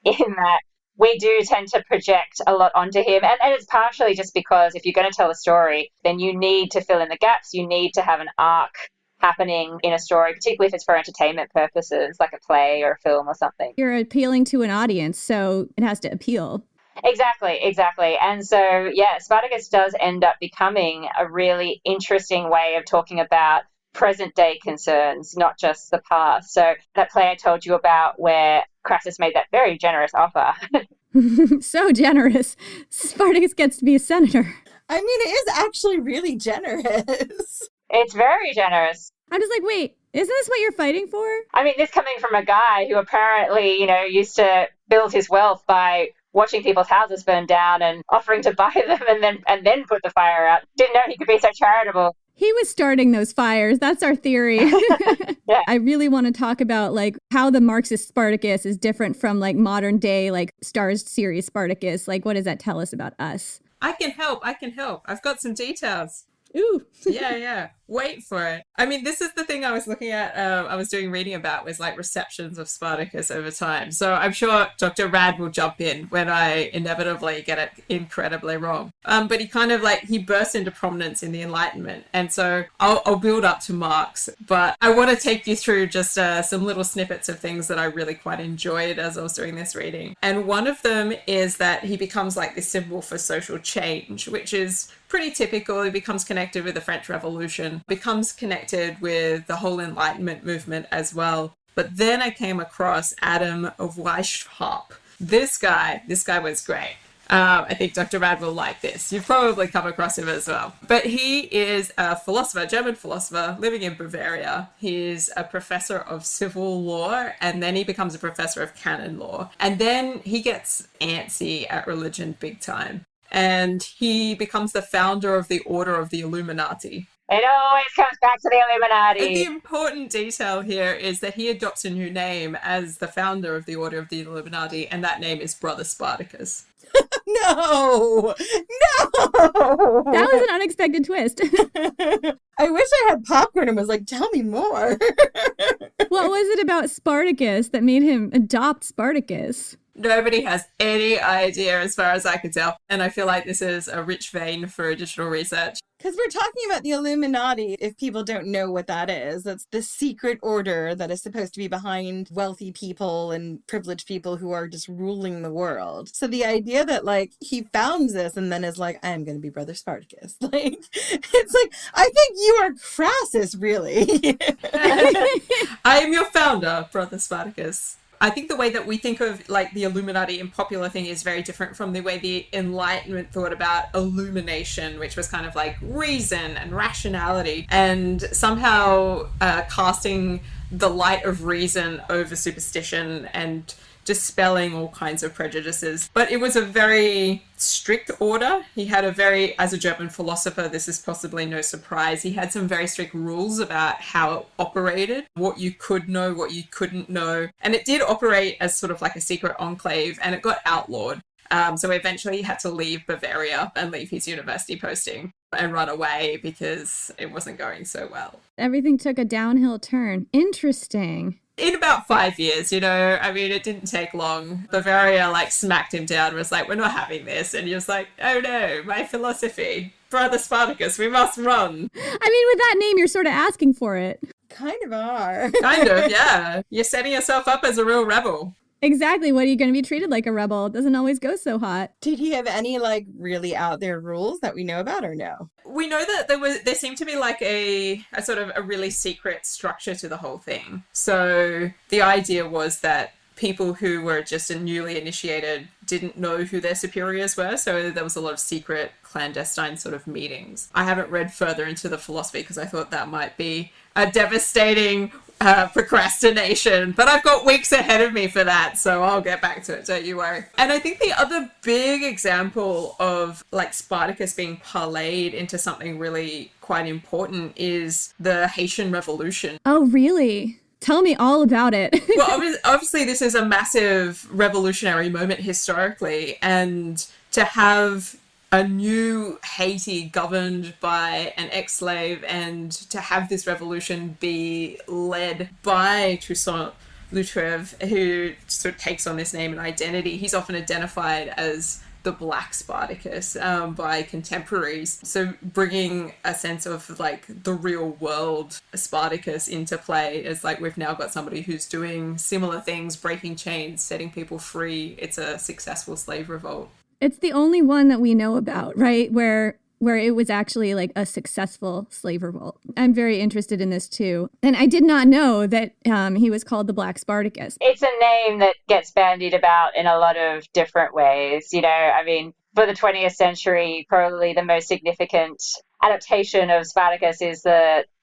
E: in that we do tend to project a lot onto him. And it's partially just because if you're going to tell a story, then you need to fill in the gaps. You need to have an arc happening in a story, particularly if it's for entertainment purposes, like a play or a film or something.
D: You're appealing to an audience, so it has to appeal.
E: Exactly. And so, yeah, Spartacus does end up becoming a really interesting way of talking about present day concerns, not just the past. So that play I told you about where Crassus made that very generous offer.
D: So generous. Spartacus gets to be a senator.
C: I mean, it is actually really generous.
E: It's very generous.
D: I'm just like, wait, isn't this what you're fighting for?
E: I mean, this coming from a guy who apparently, used to build his wealth by watching people's houses burn down and offering to buy them and then put the fire out. Didn't know he could be so charitable.
D: He was starting those fires. That's our theory.
E: Yeah.
D: I really want to talk about like how the Marxist Spartacus is different from like modern day, like Starz series Spartacus. Like, what does that tell us about us?
F: I can help. I've got some details.
D: Ooh.
F: Yeah. Wait for it. I mean, this is the thing I was looking at, I was doing reading about was like receptions of Spartacus over time. So I'm sure Dr. Rad will jump in when I inevitably get it incredibly wrong. But he kind of he burst into prominence in the Enlightenment. And so I'll build up to Marx, but I want to take you through just some little snippets of things that I really quite enjoyed as I was doing this reading. And one of them is that he becomes like this symbol for social change, which is pretty typical. He becomes connected with the French Revolution, becomes connected with the whole Enlightenment movement as well. But then I came across Adam of Weishaupt. This guy was great. I think Dr. Rad will like this. You've probably come across him as well. But he is a philosopher, German philosopher, living in Bavaria. He's a professor of civil law, and then he becomes a professor of canon law. And then he gets antsy at religion big time. And he becomes the founder of the Order of the Illuminati.
E: It always comes back to the Illuminati.
F: And the important detail here is that he adopts a new name as the founder of the Order of the Illuminati, and that name is Brother Spartacus.
C: No!
D: That was an unexpected twist.
C: I wish I had popcorn and was like, tell me more.
D: What was it about Spartacus that made him adopt Spartacus?
F: Nobody has any idea as far as I can tell. And I feel like this is a rich vein for additional research.
C: Because we're talking about the Illuminati, if people don't know what that is. That's the secret order that is supposed to be behind wealthy people and privileged people who are just ruling the world. So the idea that, he founds this and then is like, I'm going to be Brother Spartacus. It's like, I think you are Crassus, really.
F: I am your founder, Brother Spartacus. I think the way that we think of the Illuminati in popular thing is very different from the way the Enlightenment thought about illumination, which was kind of like reason and rationality, and somehow casting the light of reason over superstition and dispelling all kinds of prejudices. But it was a very strict order. He had as a German philosopher, this is possibly no surprise, he had some very strict rules about how it operated, what you could know, what you couldn't know. And it did operate as sort of like a secret enclave, and it got outlawed. So eventually he had to leave Bavaria and leave his university posting and run away because it wasn't going so well.
D: Everything took a downhill turn. Interesting.
F: In about 5 years, I mean, it didn't take long. Bavaria smacked him down and was like, we're not having this. And he was like, oh no, my philosophy. Brother Spartacus, we must run.
D: I mean, with that name, you're sort of asking for it.
C: Kind of are.
F: Kind of, yeah. You're setting yourself up as a real rebel.
D: Exactly. What are you going to be treated like a rebel? It doesn't always go so hot.
C: Did he have any really out there rules that we know about or no?
F: We know that there seemed to be a sort of a really secret structure to the whole thing. So the idea was that people who were just newly initiated didn't know who their superiors were, so there was a lot of secret, clandestine sort of meetings. I haven't read further into the philosophy because I thought that might be a devastating procrastination, but I've got weeks ahead of me for that, so I'll get back to it, don't you worry. And I think the other big example of Spartacus being parlayed into something really quite important is the Haitian Revolution.
D: Oh, really? Tell me all about it.
F: Well, obviously this is a massive revolutionary moment historically, and to have a new Haiti governed by an ex-slave and to have this revolution be led by Toussaint Louverture, who sort of takes on this name and identity. He's often identified as the Black Spartacus by contemporaries. So bringing a sense of the real world Spartacus into play is we've now got somebody who's doing similar things, breaking chains, setting people free. It's a successful slave revolt.
D: It's the only one that we know about, right? Where it was actually a successful slave revolt. I'm very interested in this too. And I did not know that he was called the Black Spartacus.
E: It's a name that gets bandied about in a lot of different ways. I mean, for the 20th century, probably the most significant adaptation of Spartacus is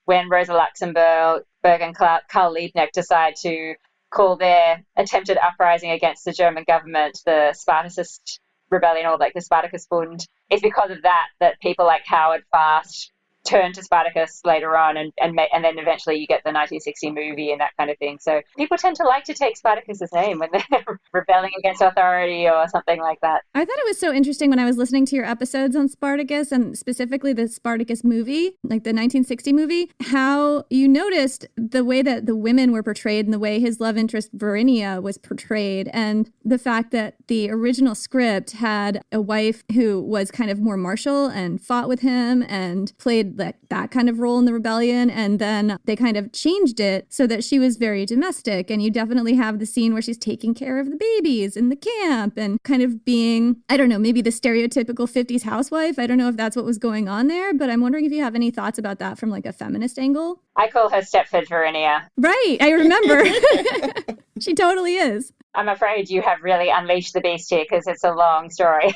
E: when Rosa Luxemburg and Karl Liebknecht decide to call their attempted uprising against the German government the Spartacist rebellion, or the Spartacus Bund. It's because of that people like Howard Fast turned to Spartacus later on, and then eventually you get the 1960 movie and that kind of thing. So people tend to like to take Spartacus's name when they're rebelling against authority or something like that.
D: I thought it was so interesting when I was listening to your episodes on Spartacus, and specifically the Spartacus movie, the 1960 movie, how you noticed the way that the women were portrayed and the way his love interest Verinia was portrayed, and the fact that the original script had a wife who was kind of more martial and fought with him and played that kind of role in the rebellion, and then they kind of changed it so that she was very domestic. And you definitely have the scene where she's taking care of the babies in the camp and kind of being, I don't know, maybe the stereotypical 50s housewife. I don't know if that's what was going on there, but I'm wondering if you have any thoughts about that from a feminist angle.
E: I call her Stepford Verinia.
D: Right, I remember. She totally is.
E: I'm afraid you have really unleashed the beast here because it's a long story.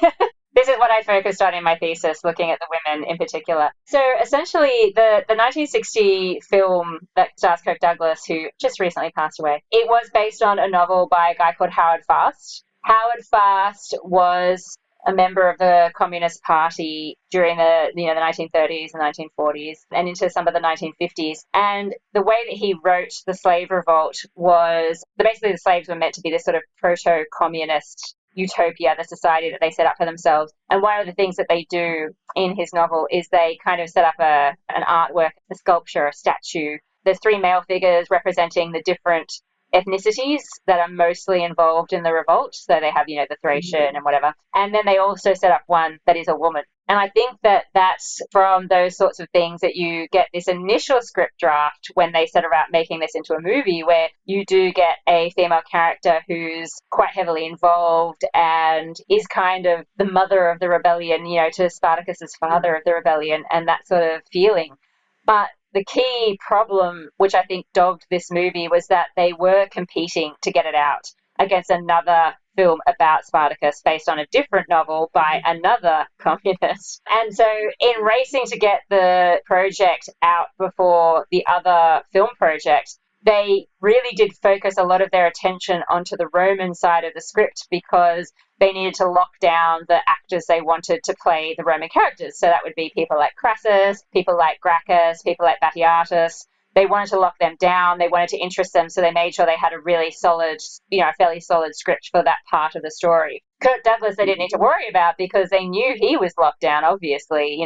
E: This is what I focused on in my thesis, looking at the women in particular. So essentially, the 1960 film that stars Kirk Douglas, who just recently passed away, it was based on a novel by a guy called Howard Fast. Howard Fast was a member of the Communist Party during the 1930s and 1940s and into some of the 1950s. And the way that he wrote the slave revolt was basically the slaves were meant to be this sort of proto-communist utopia, the society that they set up for themselves. And one of the things that they do in his novel is they kind of set up an artwork, a sculpture, a statue. There's three male figures representing the different ethnicities that are mostly involved in the revolt. So they have, the Thracian and whatever. And then they also set up one that is a woman. And I think that that's from those sorts of things that you get this initial script draft when they set about making this into a movie, where you do get a female character who's quite heavily involved and is kind of the mother of the rebellion, to Spartacus's father of the rebellion, and that sort of feeling. But the key problem, which I think dogged this movie, was that they were competing to get it out against another film about Spartacus based on a different novel by another communist. And so in racing to get the project out before the other film project, they really did focus a lot of their attention onto the Roman side of the script because they needed to lock down the actors they wanted to play the Roman characters. So that would be people like Crassus, people like Gracchus, people like Batiatus. They wanted to lock them down. They wanted to interest them, so they made sure they had a really solid, a fairly solid script for that part of the story. Kirk Douglas, they didn't need to worry about because they knew he was locked down, obviously,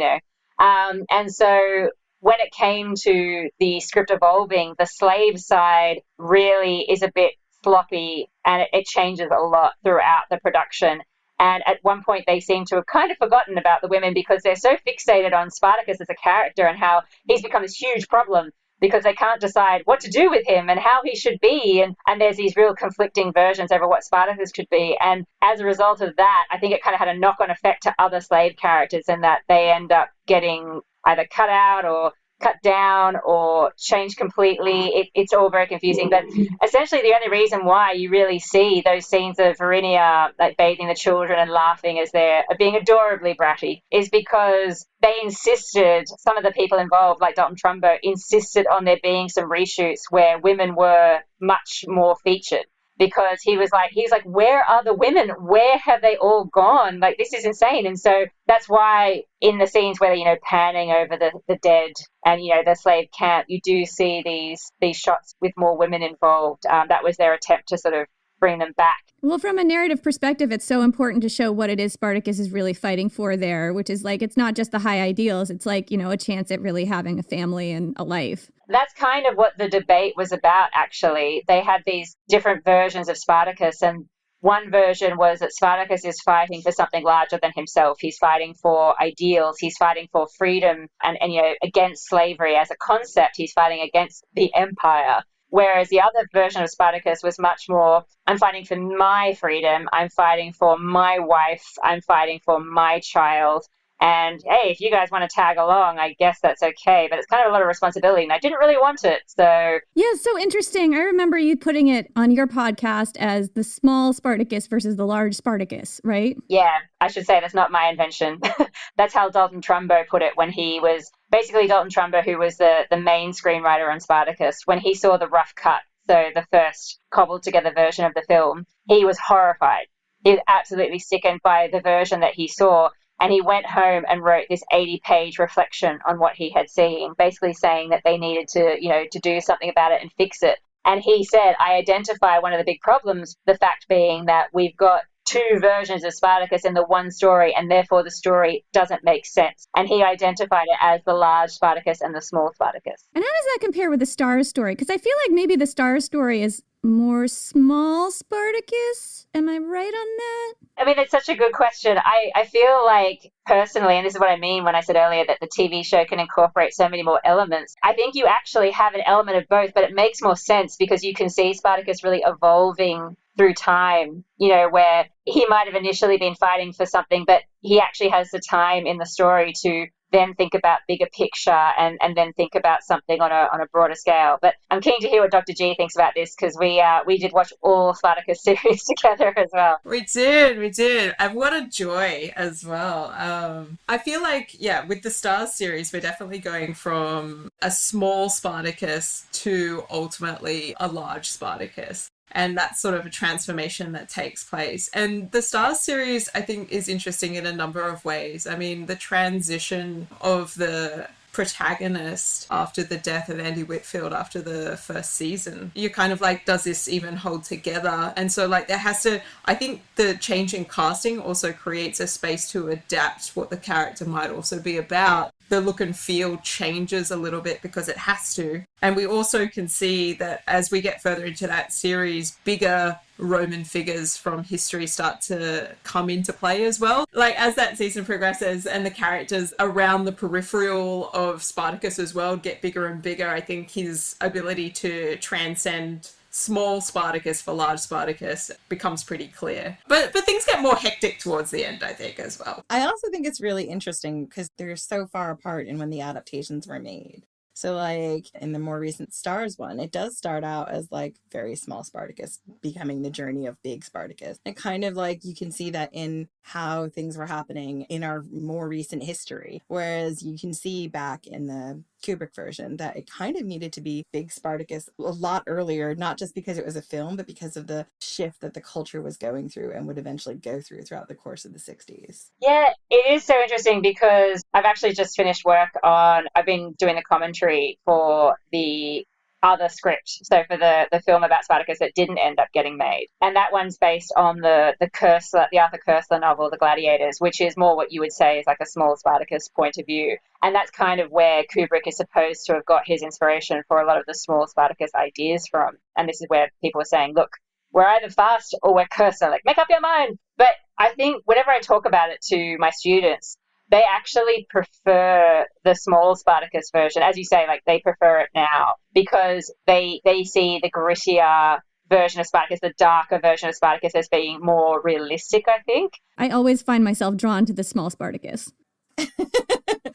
E: And so when it came to the script evolving, the slave side really is a bit sloppy and it changes a lot throughout the production. And at one point, they seem to have kind of forgotten about the women because they're so fixated on Spartacus as a character and how he's become this huge problem because they can't decide what to do with him and how he should be. And there's these real conflicting versions over what Spartacus should be. And as a result of that, I think it kind of had a knock-on effect to other slave characters in that they end up getting either cut out or cut down or changed completely. It's all very confusing. But essentially the only reason why you really see those scenes of Verinia like bathing the children and laughing as they're being adorably bratty is because they insisted, some of the people involved, like Dalton Trumbo, insisted on there being some reshoots where women were much more featured. Because he was like, where are the women? Where have they all gone? Like, this is insane. And so that's why in the scenes where they're, panning over the dead and, the slave camp, you do see these shots with more women involved. That was their attempt to sort of bring them back.
D: Well, from a narrative perspective, it's so important to show what it is Spartacus is really fighting for there, which is like, it's not just the high ideals. It's like, a chance at really having a family and a life.
E: That's kind of what the debate was about, actually. They had these different versions of Spartacus, and one version was that Spartacus is fighting for something larger than himself. He's fighting for ideals. He's fighting for freedom and against slavery as a concept. He's fighting against the empire. Whereas the other version of Spartacus was much more, I'm fighting for my freedom. I'm fighting for my wife. I'm fighting for my child. And hey, if you guys want to tag along, I guess that's okay. But it's kind of a lot of responsibility, and I didn't really want it. So
D: yeah, it's so interesting. I remember you putting it on your podcast as the small Spartacus versus the large Spartacus, right?
E: Yeah, I should say that's not my invention. That's how Dalton Trumbo put it when he was basically Dalton Trumbo, who was the main screenwriter on Spartacus. When he saw the rough cut, so the first cobbled together version of the film, he was horrified. He was absolutely sickened by the version that he saw. And he went home and wrote this 80-page reflection on what he had seen, basically saying that they needed to do something about it and fix it. And he said, I identify one of the big problems, the fact being that we've got two versions of Spartacus in the one story, and therefore the story doesn't make sense. And he identified it as the large Spartacus and the small Spartacus.
D: And how does that compare with the Stars story? Because I feel like maybe the Stars story is more small Spartacus. Am I right on that?
E: I mean, it's such a good question. I feel like personally, and this is what I mean when I said earlier that the TV show can incorporate so many more elements, I think you actually have an element of both, but it makes more sense because you can see Spartacus really evolving through time, where he might have initially been fighting for something, but he actually has the time in the story to then think about bigger picture and then think about something on a broader scale. But I'm keen to hear what Dr. G thinks about this because we did watch all Spartacus series together as well.
F: We did. And what a joy as well. I feel like, with the Stars series, we're definitely going from a small Spartacus to ultimately a large Spartacus. And that's sort of a transformation that takes place. And the Stars series, I think, is interesting in a number of ways. I mean, the transition of the protagonist after the death of Andy Whitfield after the first season, you're kind of like, does this even hold together? And so like I think the change in casting also creates a space to adapt what the character might also be about. The look and feel changes a little bit because it has to. And we also can see that as we get further into that series, bigger Roman figures from history start to come into play as well. Like as that season progresses and the characters around the peripheral of Spartacus's world get bigger and bigger, I think his ability to transcend small Spartacus for large Spartacus becomes pretty clear. But things get more hectic towards the end, I think, as well.
C: I also think it's really interesting because they're so far apart in when the adaptations were made. So like in the more recent Stars one, it does start out as like very small Spartacus becoming the journey of big Spartacus. And kind of like you can see that in how things were happening in our more recent history. Whereas you can see back in the Kubrick version, that it kind of needed to be Big Spartacus a lot earlier, not just because it was a film, but because of the shift that the culture was going through and would eventually go through throughout the course of the 60s.
E: Yeah, it is so interesting because I've actually just finished work on, I've been doing the commentary for the other script. So for the film about Spartacus that didn't end up getting made. And that one's based on the Arthur Koestler novel, The Gladiators, which is more what you would say is like a small Spartacus point of view. And that's kind of where Kubrick is supposed to have got his inspiration for a lot of the small Spartacus ideas from. And this is where people are saying, look, we're either fast or we're Koestler, like make up your mind. But I think whenever I talk about it to my students, they actually prefer the small Spartacus version. As you say, like they prefer it now because they see the grittier version of Spartacus, the darker version of Spartacus as being more realistic, I think.
D: I always find myself drawn to the small Spartacus.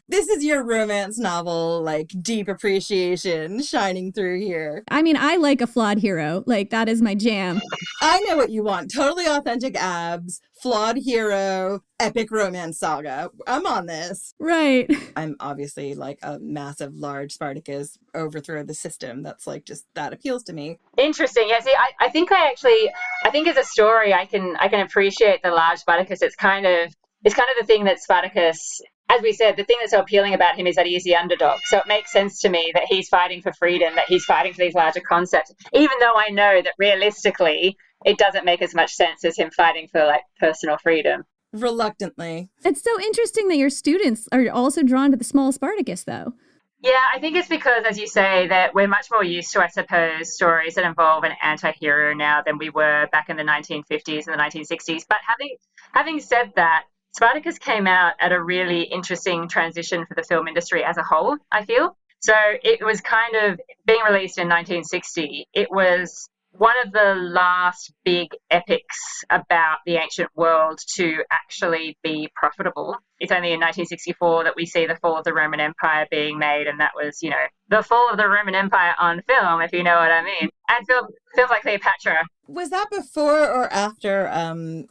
C: This is your romance novel, like deep appreciation shining through here.
D: I mean, I like a flawed hero. Like, that is my jam.
C: I know what you want. Totally authentic abs, flawed hero, epic romance saga. I'm on this.
D: Right.
C: I'm obviously like a massive, large Spartacus overthrow the system. That's like just, that appeals to me.
E: Interesting. Yeah, see, I think as a story, I can appreciate the large Spartacus. It's kind of the thing that Spartacus, as we said, the thing that's so appealing about him is that he is the underdog. So it makes sense to me that he's fighting for freedom, that he's fighting for these larger concepts, even though I know that realistically it doesn't make as much sense as him fighting for like personal freedom.
C: Reluctantly.
D: It's so interesting that your students are also drawn to the small Spartacus, though.
E: Yeah, I think it's because, as you say, that we're much more used to, I suppose, stories that involve an anti-hero now than we were back in the 1950s and the 1960s. But having said that, Spartacus came out at a really interesting transition for the film industry as a whole, I feel. So it was kind of being released in 1960. It was one of the last big epics about the ancient world to actually be profitable. It's only in 1964 that we see the fall of the Roman Empire being made, and that was, the fall of the Roman Empire on film, if you know what I mean. And films like Cleopatra.
C: Was that before or after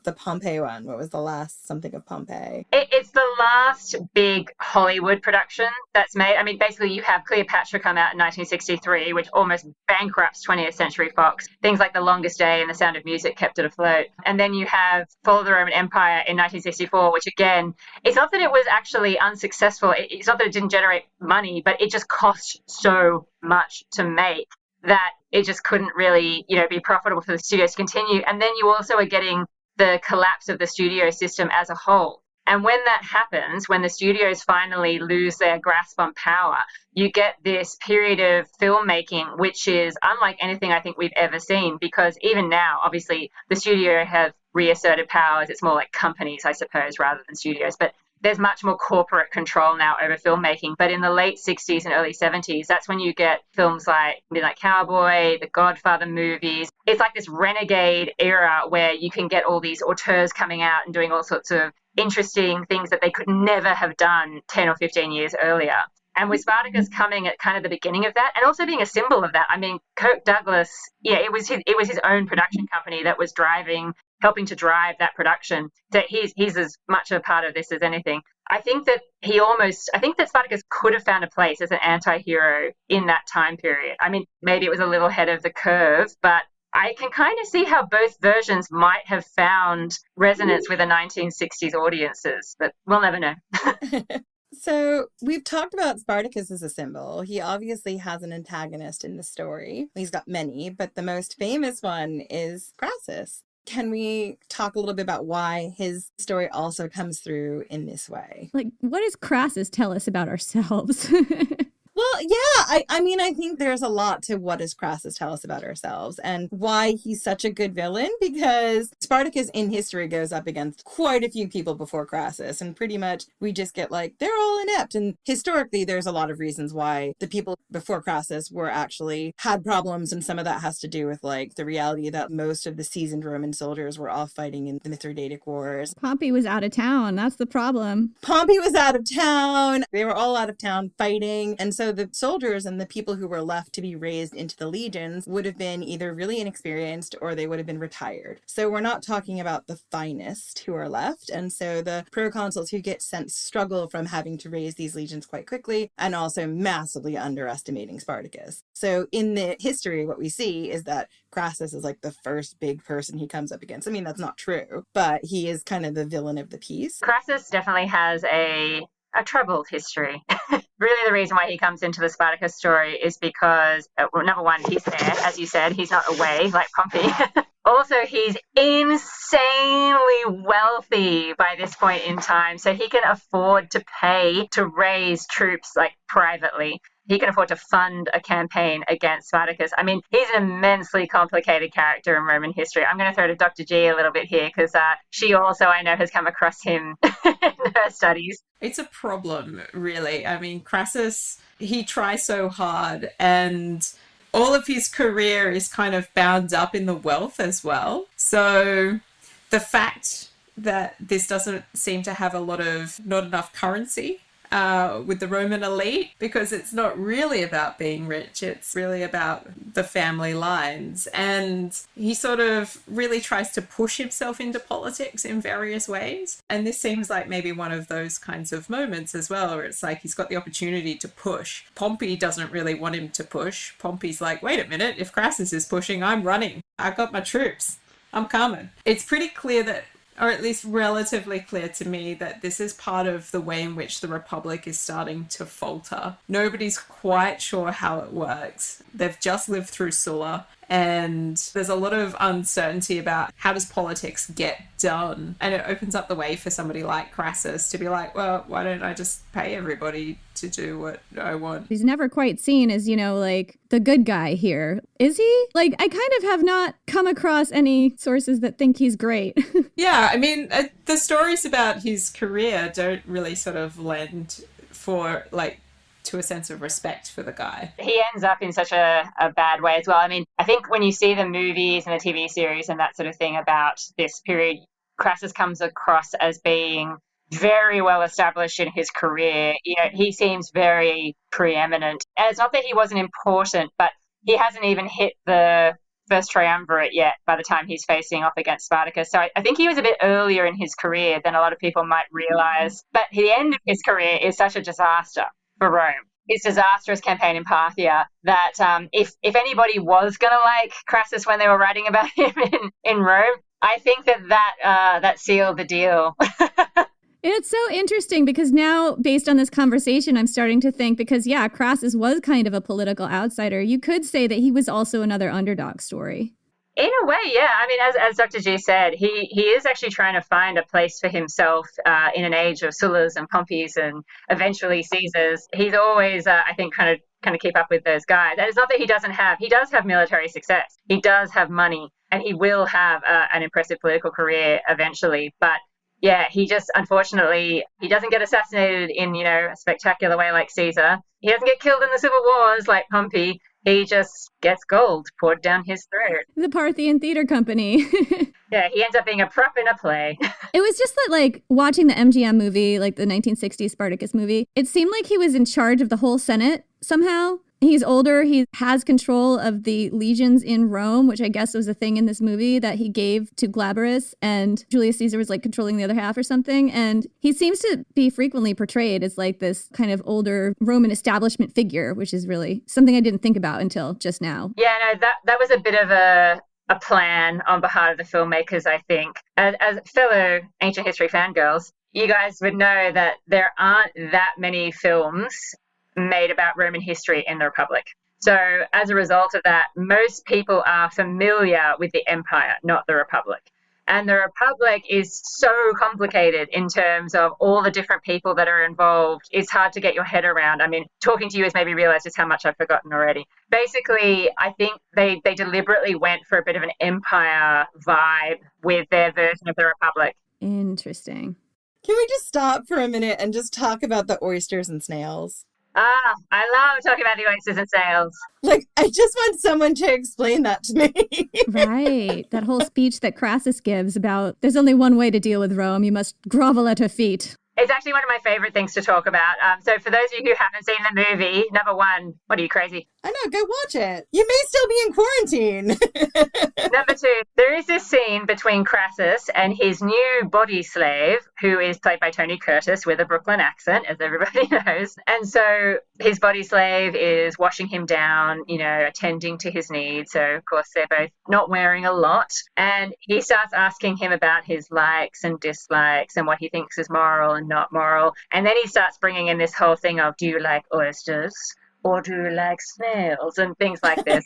C: the Pompeii one? What was the last something of Pompeii?
E: It's the last big Hollywood production that's made. I mean, basically you have Cleopatra come out in 1963, which almost bankrupts 20th Century Fox. Things like The Longest Day and The Sound of Music kept it afloat. And then you have Fall of the Roman Empire in 1964, which again, it's not that it was actually unsuccessful. It's not that it didn't generate money, but it just cost so much to make that it just couldn't really, be profitable for the studios to continue. And then you also are getting the collapse of the studio system as a whole. And when that happens, when the studios finally lose their grasp on power, you get this period of filmmaking, which is unlike anything I think we've ever seen, because even now, obviously, the studio have reasserted powers. It's more like companies, I suppose, rather than studios. But there's much more corporate control now over filmmaking. But in the late 60s and early 70s, that's when you get films like Midnight Cowboy, the Godfather movies. It's like this renegade era where you can get all these auteurs coming out and doing all sorts of interesting things that they could never have done 10 or 15 years earlier. And with Spartacus coming at kind of the beginning of that, and also being a symbol of that, I mean, Kirk Douglas, it was his own production company that was helping to drive that production. So he's as much a part of this as anything. I think that Spartacus could have found a place as an anti-hero in that time period. I mean, maybe it was a little ahead of the curve, but I can kind of see how both versions might have found resonance with the 1960s audiences, but we'll never know.
C: So we've talked about Spartacus as a symbol. He obviously has an antagonist in the story. He's got many, but the most famous one is Crassus. Can we talk a little bit about why his story also comes through in this way?
D: Like, what does Crassus tell us about ourselves?
C: Well, yeah, I mean, I think there's a lot to what does Crassus tell us about ourselves and why he's such a good villain, because Spartacus in history goes up against quite a few people before Crassus, and pretty much we just get like, they're all inept. And historically, there's a lot of reasons why the people before Crassus were actually had problems, and some of that has to do with like the reality that most of the seasoned Roman soldiers were off fighting in the Mithridatic Wars.
D: Pompey was out of town. That's the problem.
C: Pompey was out of town. They were all out of town fighting. And so the the soldiers and the people who were left to be raised into the legions would have been either really inexperienced or they would have been retired. So we're not talking about the finest who are left. And so the proconsuls who get sent struggle from having to raise these legions quite quickly and also massively underestimating Spartacus. So in the history, what we see is that Crassus is like the first big person he comes up against. I mean, that's not true, but he is kind of the villain of the piece.
E: Crassus definitely has a troubled history. Really, the reason why he comes into the Spartacus story is because, well, number one, he's there, as you said, he's not away like Pompey. Also, he's insanely wealthy by this point in time, so he can afford to pay to raise troops like privately. He can afford to fund a campaign against Spartacus. I mean, he's an immensely complicated character in Roman history. I'm going to throw to Dr. G a little bit here because she also, I know, has come across him in her studies.
F: It's a problem, really. I mean, Crassus, he tries so hard, and all of his career is kind of bound up in the wealth as well. So the fact that this doesn't seem to have not enough currency with the Roman elite, because it's not really about being rich, it's really about the family lines. And he sort of really tries to push himself into politics in various ways. And this seems like maybe one of those kinds of moments as well, where it's like he's got the opportunity to push. Pompey doesn't really want him to push. Pompey's like, wait a minute, if Crassus is pushing, I'm running. I got my troops. I'm coming. It's pretty clear that, or at least relatively clear to me, that this is part of the way in which the Republic is starting to falter. Nobody's quite sure how it works. They've just lived through Sulla, and there's a lot of uncertainty about how does politics get done. And it opens up the way for somebody like Crassus to be like, well, why don't I just pay everybody to do what I want?
D: He's never quite seen as, like the good guy here. Is he? Like, I kind of have not come across any sources that think he's great.
F: Yeah, I mean, the stories about his career don't really sort of lend for, to a sense of respect for the guy.
E: He ends up in such a bad way as well. I mean, I think when you see the movies and the TV series and that sort of thing about this period, Crassus comes across as being very well established in his career. He seems very preeminent. And it's not that he wasn't important, but he hasn't even hit the first triumvirate yet by the time he's facing off against Spartacus. So I think he was a bit earlier in his career than a lot of people might realize. But the end of his career is such a disaster for Rome. His disastrous campaign in Parthia that if anybody was going to like Crassus when they were writing about him in Rome, I think that sealed the deal.
D: It's so interesting because now, based on this conversation, I'm starting to think, because, yeah, Crassus was kind of a political outsider. You could say that he was also another underdog story.
E: In a way, yeah. I mean, as Dr. G said, he is actually trying to find a place for himself in an age of Sullas and Pompeys and eventually Caesars. He's always, I think, kind of keep up with those guys. And it's not that he does have military success. He does have money, and he will have an impressive political career eventually. But yeah, he just, unfortunately, he doesn't get assassinated in, a spectacular way like Caesar. He doesn't get killed in the civil wars like Pompey. He just gets gold poured down his throat.
D: The Parthian Theater Company.
E: Yeah, he ends up being a prop in a play.
D: It was just that, watching the MGM movie, the 1960s Spartacus movie, it seemed like he was in charge of the whole Senate somehow. He's older. He has control of the legions in Rome, which I guess was a thing in this movie that he gave to Glaberus, and Julius Caesar was controlling the other half or something. And he seems to be frequently portrayed as this kind of older Roman establishment figure, which is really something I didn't think about until just now.
E: Yeah, no, that was a bit of a plan on behalf of the filmmakers, I think. As fellow ancient history fangirls, you guys would know that there aren't that many films made about Roman history in the Republic. So as a result of that, most people are familiar with the Empire, not the Republic. And the Republic is so complicated in terms of all the different people that are involved. It's hard to get your head around. I mean, talking to you has made me realize just how much I've forgotten already. Basically, I think they deliberately went for a bit of an Empire vibe with their version of the Republic.
D: Interesting.
C: Can we just stop for a minute and just talk about the oysters and snails?
E: I love talking about the oysters and snails.
C: I just want someone to explain that to me.
D: Right. That whole speech that Crassus gives about there's only one way to deal with Rome. You must grovel at her feet.
E: It's actually one of my favorite things to talk about. So for those of you who haven't seen the movie, number one, what are you, crazy?
C: I know, go watch it. You may still be in quarantine.
E: Number two, there is this scene between Crassus and his new body slave, who is played by Tony Curtis with a Brooklyn accent, as everybody knows. And so his body slave is washing him down, attending to his needs. So, of course, they're both not wearing a lot. And he starts asking him about his likes and dislikes and what he thinks is moral and not moral. And then he starts bringing in this whole thing of, do you like oysters? Or do you like snails? And things like this.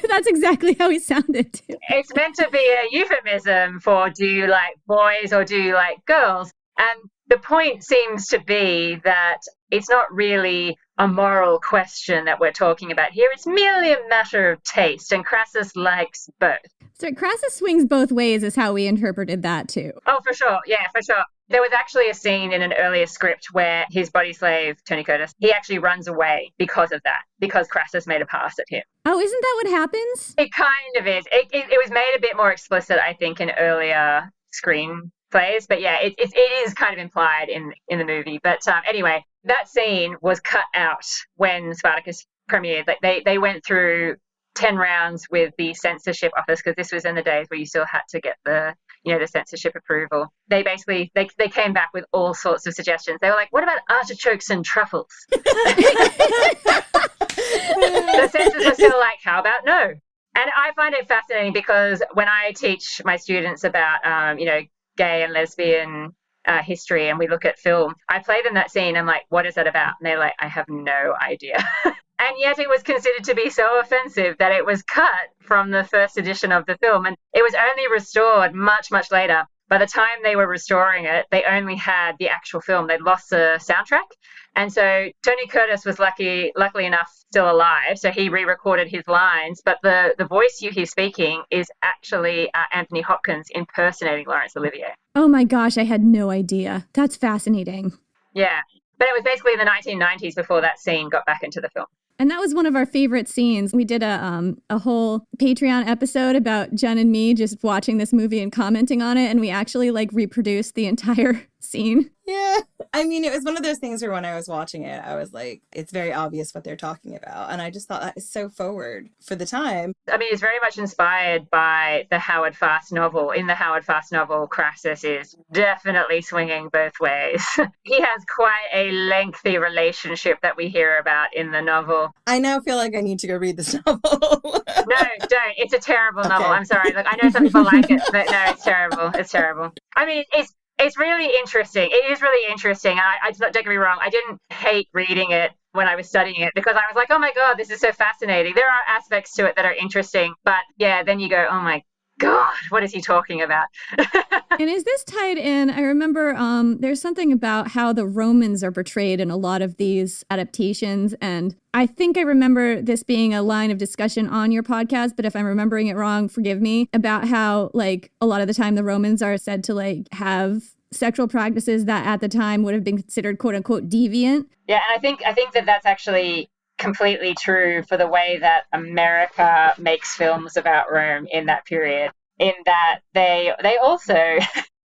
D: That's exactly how he sounded too.
E: It's meant to be a euphemism for do you like boys or do you like girls? And the point seems to be that it's not really a moral question that we're talking about here. It's merely a matter of taste, and Crassus likes both.
D: So Crassus swings both ways is how we interpreted that too.
E: Oh, for sure. Yeah, for sure. There was actually a scene in an earlier script where his body slave, Tony Curtis, he actually runs away because of that, because Crassus made a pass at him.
D: Oh, isn't that what happens?
E: It kind of is. It was made a bit more explicit, I think, in earlier screenplays. But yeah, it is kind of implied in the movie. But anyway, that scene was cut out when Spartacus premiered. They went through 10 rounds with the censorship office, because this was in the days where you still had to get the censorship approval. They basically, they came back with all sorts of suggestions. They were like, what about artichokes and truffles? The censors were still like, how about no? And I find it fascinating because when I teach my students about, gay and lesbian history, and we look at film, I play them that scene. I'm like, what is that about? And they're like, I have no idea. And yet it was considered to be so offensive that it was cut from the first edition of the film. And it was only restored much, much later. By the time they were restoring it, they only had the actual film. They'd lost the soundtrack. And so Tony Curtis was luckily enough still alive. So he re-recorded his lines. But the voice you hear speaking is actually Anthony Hopkins impersonating Laurence Olivier.
D: Oh my gosh, I had no idea. That's fascinating.
E: Yeah. But it was basically in the 1990s before that scene got back into the film.
D: And that was one of our favorite scenes. We did a whole Patreon episode about Jen and me just watching this movie and commenting on it. And we actually reproduced the entire scene.
C: Yeah. I mean, it was one of those things where when I was watching it, I was like, it's very obvious what they're talking about. And I just thought that is so forward for the time.
E: I mean, it's very much inspired by the Howard Fast novel. In the Howard Fast novel, Crassus is definitely swinging both ways. He has quite a lengthy relationship that we hear about in the novel.
C: I now feel like I need to go read this novel.
E: No, don't. It's a terrible novel. I'm sorry. I know some people like it, but no, it's terrible. It's terrible. I mean, it's really interesting. It is really interesting. I don't get me wrong. I didn't hate reading it when I was studying it because I was like, oh my God, this is so fascinating. There are aspects to it that are interesting. But yeah, then you go, oh my God, what is he talking about?
D: And is this tied in? I remember there's something about how the Romans are portrayed in a lot of these adaptations. And I think I remember this being a line of discussion on your podcast, but if I'm remembering it wrong, forgive me, about how a lot of the time the Romans are said to have sexual practices that at the time would have been considered quote unquote deviant.
E: Yeah, and I think that that's actually completely true for the way that America makes films about Rome in that period, in that they also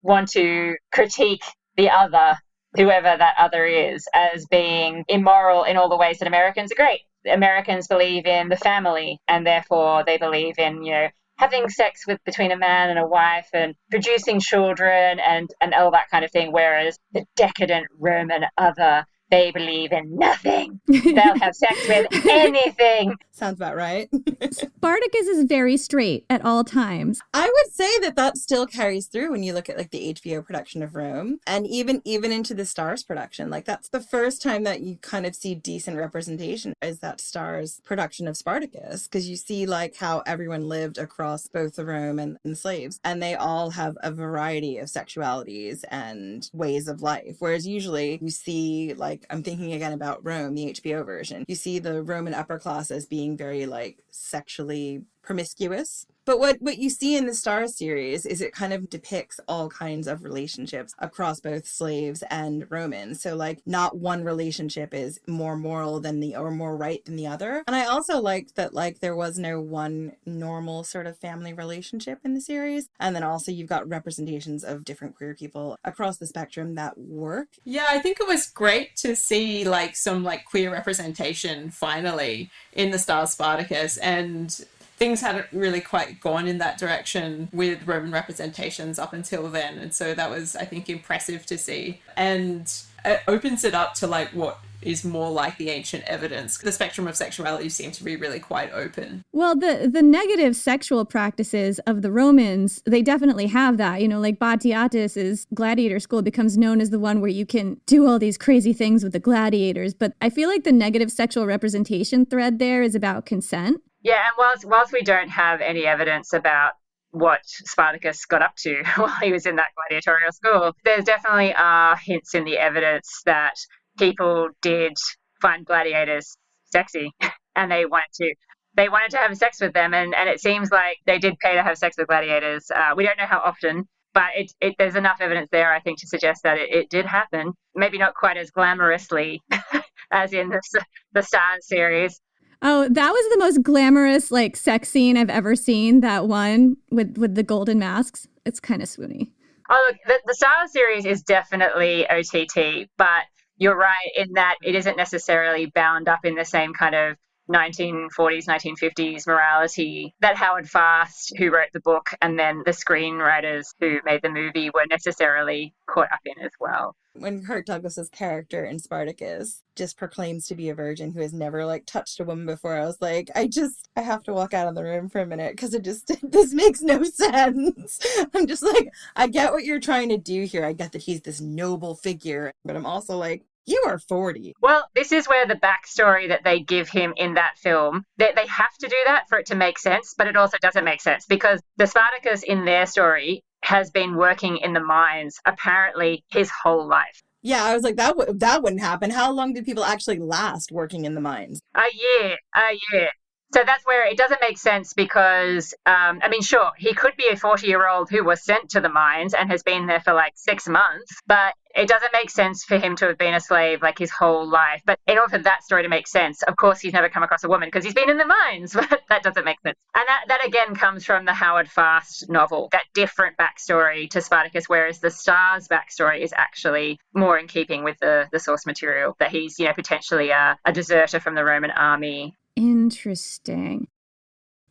E: want to critique the other, whoever that other is, as being immoral in all the ways that Americans are great. Americans believe in the family, and therefore they believe in, having sex between a man and a wife and producing children and all that kind of thing, whereas the decadent Roman other, they believe in nothing. They'll have sex with anything.
C: Sounds about right.
D: Spartacus is very straight at all times.
C: I would say that still carries through when you look at the HBO production of Rome, and even into the Starz production. That's the first time that you kind of see decent representation is that Starz production of Spartacus, because you see how everyone lived across both the Rome and the slaves, and they all have a variety of sexualities and ways of life. Whereas usually you see I'm thinking again about Rome, the HBO version. You see the Roman upper class as being very sexually promiscuous, But what you see in the Star series is it kind of depicts all kinds of relationships across both slaves and Romans. So like not one relationship is more moral than the or more right than the other. And I also liked that like there was no one normal sort of family relationship in the series. And then also you've got representations of different queer people across the spectrum that work.
F: Yeah, I think it was great to see like some like queer representation finally in the Star Spartacus, and things hadn't really quite gone in that direction with Roman representations up until then. And so that was, I think, impressive to see. And it opens it up to like what is more like the ancient evidence. The spectrum of sexuality seemed to be really quite open.
D: Well, the negative sexual practices of the Romans, they definitely have that. You know, like Batiatus's gladiator school becomes known as the one where you can do all these crazy things with the gladiators. But I feel like the negative sexual representation thread there is about consent.
E: Yeah, and whilst we don't have any evidence about what Spartacus got up to while he was in that gladiatorial school, there's definitely hints in the evidence that people did find gladiators sexy and they wanted to have sex with them, and it seems like they did pay to have sex with gladiators. We don't know how often, but there's enough evidence there, I think, to suggest that it did happen. Maybe not quite as glamorously as in the Stars series.
D: Oh, that was the most glamorous like sex scene I've ever seen, that one with the golden masks. It's kind of swoony.
E: Oh, look, the Stars series is definitely OTT, but you're right in that it isn't necessarily bound up in the same kind of 1940s, 1950s morality that Howard Fast, who wrote the book, and then the screenwriters who made the movie were necessarily caught up in as well.
C: When Kirk Douglas's character in Spartacus just proclaims to be a virgin who has never like touched a woman before, I was like, I have to walk out of the room for a minute because this makes no sense. I'm just like, I get what you're trying to do here. I get that he's this noble figure, but I'm also like, you are 40.
E: Well, this is where the backstory that they give him in that film, they have to do that for it to make sense, but it also doesn't make sense because the Spartacus in their story has been working in the mines apparently his whole life.
C: Yeah, I was like, that wouldn't happen. How long did people actually last working in the mines?
E: A year. So that's where it doesn't make sense because, sure, he could be a 40-year-old who was sent to the mines and has been there for like 6 months, but it doesn't make sense for him to have been a slave like his whole life. But in order for that story to make sense, of course, he's never come across a woman because he's been in the mines, but that doesn't make sense. And that again comes from the Howard Fast novel, that different backstory to Spartacus, whereas the Stars backstory is actually more in keeping with the source material, that he's, potentially a deserter from the Roman army.
D: Interesting.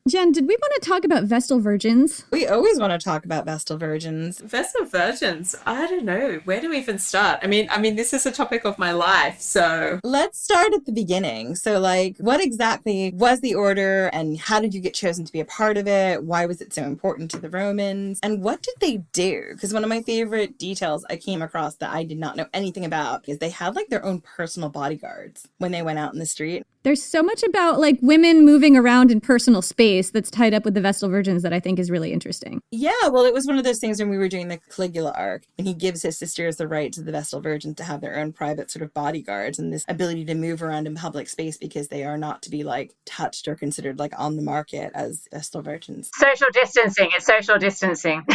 D: Jen, did we want to talk about Vestal Virgins?
C: We always want to talk about Vestal Virgins.
F: Vestal Virgins, I don't know. Where do we even start? I mean, this is a topic of my life, so...
C: Let's start at the beginning. So, like, what exactly was the order, and how did you get chosen to be a part of it? Why was it so important to the Romans? And what did they do? Because one of my favorite details I came across that I did not know anything about is they had, like, their own personal bodyguards when they went out in the street.
D: There's so much about, like, women moving around in personal space that's tied up with the Vestal Virgins that I think is really interesting.
C: Yeah, well, it was one of those things when we were doing the Caligula arc, and he gives his sisters the right to the Vestal Virgins to have their own private sort of bodyguards and this ability to move around in public space because they are not to be, like, touched or considered, like, on the market as Vestal Virgins.
E: Social distancing. It's social distancing.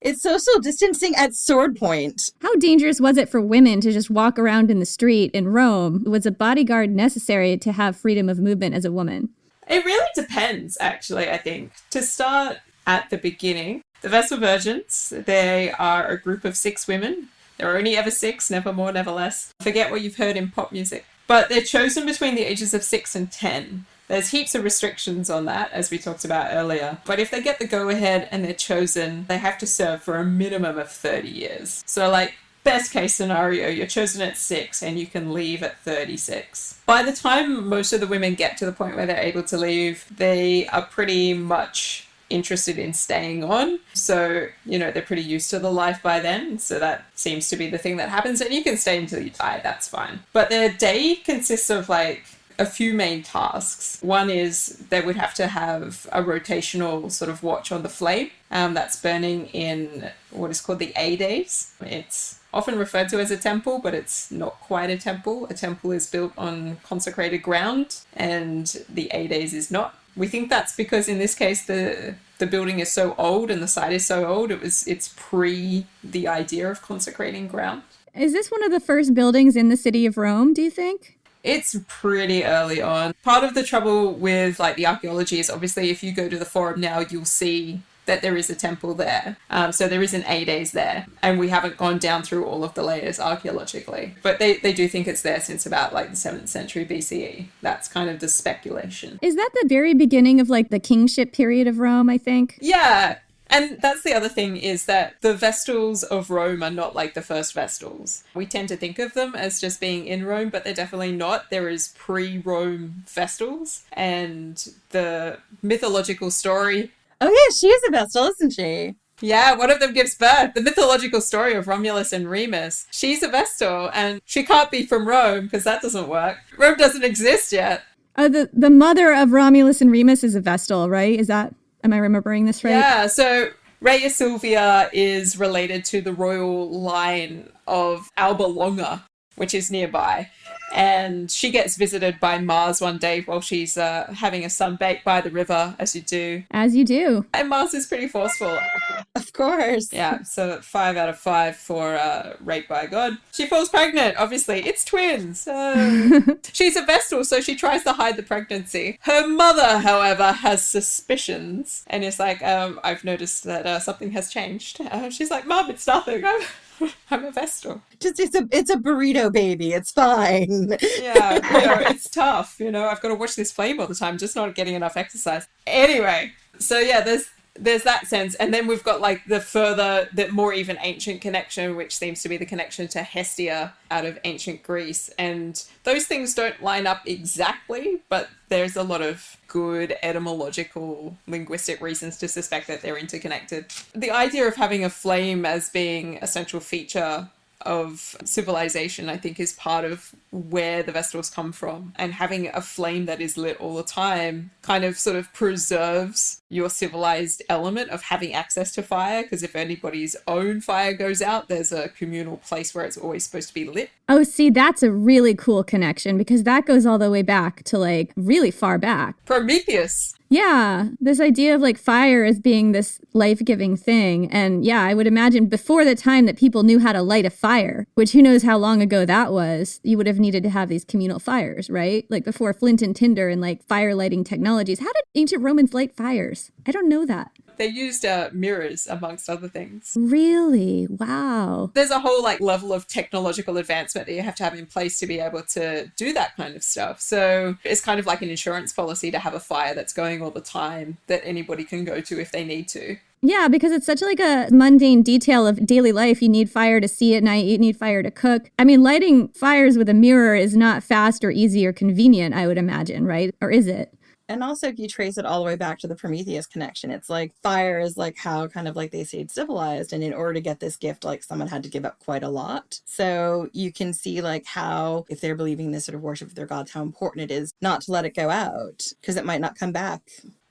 C: It's social distancing at sword point.
D: How dangerous was it for women to just walk around in the street in Rome? Was a bodyguard necessary to have freedom of movement as a woman?
F: It really depends, actually, I think. To start at the beginning, the Vestal Virgins, they are a group of 6 women. There are only ever 6, never more, never less. Forget what you've heard in pop music. But they're chosen between the ages of 6 and 10. There's heaps of restrictions on that, as we talked about earlier. But if they get the go-ahead and they're chosen, they have to serve for a minimum of 30 years. So, like, best case scenario, you're chosen at 6 and you can leave at 36. By the time most of the women get to the point where they're able to leave, they are pretty much interested in staying on. So, they're pretty used to the life by then. So that seems to be the thing that happens. And you can stay until you die, that's fine. But their day consists of, like, a few main tasks. One is they would have to have a rotational sort of watch on the flame that's burning in what is called the A days. It's often referred to as a temple, but it's not quite a temple. A temple is built on consecrated ground, and the A days is not. We think that's because in this case the the building is so old and the site is so old, it's pre the idea of consecrating ground.
D: Is this one of the first buildings in the city of Rome, do you think?
F: It's pretty early on. Part of the trouble with like the archaeology is obviously if you go to the Forum now, you'll see that there is a temple there. So there is an Hades there. And we haven't gone down through all of the layers archaeologically. But they do think it's there since about like the 7th century BCE. That's kind of the speculation.
D: Is that the very beginning of like the kingship period of Rome, I think?
F: Yeah. And that's the other thing is that the Vestals of Rome are not like the first Vestals. We tend to think of them as just being in Rome, but they're definitely not. There is pre-Rome Vestals, and the mythological story.
C: Oh yeah, she is a Vestal, isn't she?
F: Yeah, one of them gives birth. The mythological story of Romulus and Remus. She's a Vestal, and she can't be from Rome because that doesn't work. Rome doesn't exist yet.
D: The mother of Romulus and Remus is a Vestal, right? Am I remembering this right?
F: Yeah, so Rhea Silvia is related to the royal line of Alba Longa, which is nearby. And she gets visited by Mars one day while she's having a sunbake by the river, as you do.
D: As you do.
F: And Mars is pretty forceful.
C: Of course.
F: Yeah, so 5 out of 5 for rape by God. She falls pregnant, obviously. It's twins. She's a Vestal, so she tries to hide the pregnancy. Her mother, however, has suspicions and is like, I've noticed that something has changed. She's like, Mom, it's nothing. I'm a Vestal.
C: Just it's a burrito baby. It's fine.
F: Yeah, it's tough. I've got to watch this flame all the time, just not getting enough exercise. Anyway, so yeah, there's that sense. And then we've got like the more even ancient connection, which seems to be the connection to Hestia out of ancient Greece. And those things don't line up exactly, but there's a lot of good etymological linguistic reasons to suspect that they're interconnected. The idea of having a flame as being a central feature of civilization, I think, is part of where the Vestals come from. And having a flame that is lit all the time kind of sort of preserves your civilized element of having access to fire, because if anybody's own fire goes out, there's a communal place where it's always supposed to be lit.
D: Oh, see, that's a really cool connection, because that goes all the way back to like really far back.
F: Prometheus.
D: Yeah, this idea of like fire as being this life-giving thing. And yeah, I would imagine before the time that people knew how to light a fire, which who knows how long ago that was, you would have needed to have these communal fires, right? Like before flint and tinder and like fire lighting technologies. How did ancient Romans light fires? I don't know that.
F: They used mirrors, amongst other things.
D: Really? Wow.
F: There's a whole like level of technological advancement that you have to have in place to be able to do that kind of stuff. So it's kind of like an insurance policy to have a fire that's going all the time that anybody can go to if they need to.
D: Yeah, because it's such like a mundane detail of daily life. You need fire to see at night. You need fire to cook. I mean, lighting fires with a mirror is not fast or easy or convenient, I would imagine, right? Or is it?
C: And also, if you trace it all the way back to the Prometheus connection, it's like fire is like how kind of like they stayed civilized. And in order to get this gift, like someone had to give up quite a lot. So you can see like how, if they're believing this sort of worship of their gods, how important it is not to let it go out because it might not come back.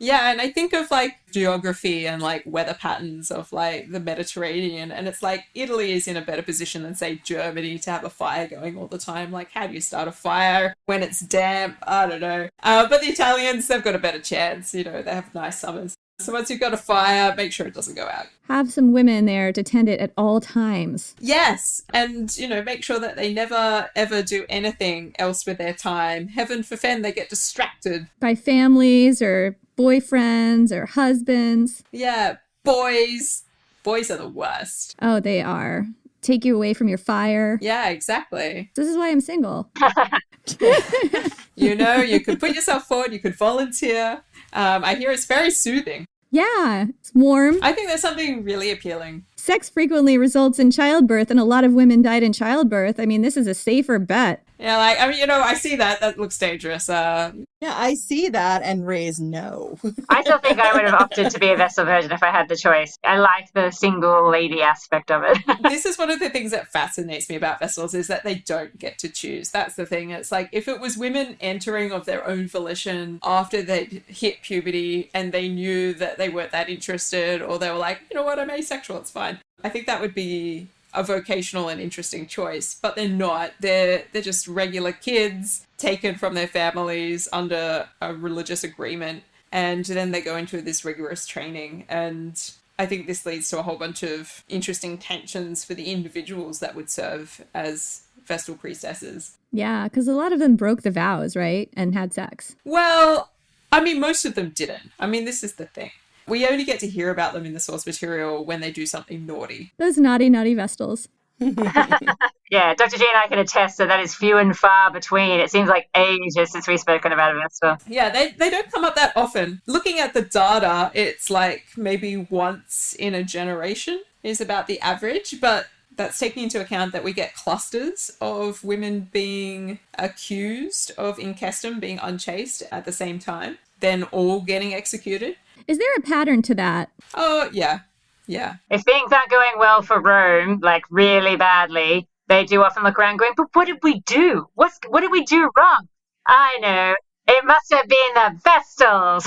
F: Yeah, and I think of like geography and like weather patterns of like the Mediterranean, and it's like Italy is in a better position than say Germany to have a fire going all the time. Like, how do you start a fire when it's damp? I don't know. But the Italians, they've got a better chance. They have nice summers. So once you've got a fire, make sure it doesn't go out.
D: Have some women there to tend it at all times.
F: Yes, and make sure that they never ever do anything else with their time. Heaven forfend they get distracted
D: by families or boyfriends or husbands.
F: Yeah, boys are the worst.
D: Oh, they are. Take you away from your fire.
F: Yeah, exactly.
D: This is why I'm single.
F: You could put yourself forward, you could volunteer. I hear it's very soothing.
D: Yeah, it's warm.
F: I think there's something really appealing.
D: Sex frequently results in childbirth, and a lot of women died in childbirth. I mean, this is a safer bet.
F: Yeah, I see that. That looks dangerous.
C: Yeah, I see that and raise no.
E: I still think I would have opted to be a Vestal Virgin if I had the choice. I like the single lady aspect of it.
F: This is one of the things that fascinates me about Vestals is that they don't get to choose. That's the thing. It's like if it was women entering of their own volition after they hit puberty and they knew that they weren't that interested, or they were like, you know what, I'm asexual, it's fine. I think that would be a vocational and interesting choice, but they're not. They're just regular kids taken from their families under a religious agreement And then they go into this rigorous training. And I think this leads to a whole bunch of interesting tensions for the individuals that would serve as Vestal priestesses.
D: Yeah, because a lot of them broke the vows, right? And had sex.
F: Well, I mean, most of them didn't. I mean, this is the thing. We only get to hear about them in the source material when they do something naughty.
D: Those naughty, naughty Vestals.
E: Yeah, Dr. G and I can attest that is few and far between. It seems like ages since we've spoken about a Vestal.
F: Yeah, they don't come up that often. Looking at the data, it's like maybe once in a generation is about the average, but that's taking into account that we get clusters of women being accused of incestum, being unchaste at the same time, then all getting executed.
D: Is there a pattern to that?
F: Oh, yeah. Yeah.
E: If things aren't going well for Rome, like really badly, they do often look around going, but what did we do? What did we do wrong? I know. It must have been the Vestals.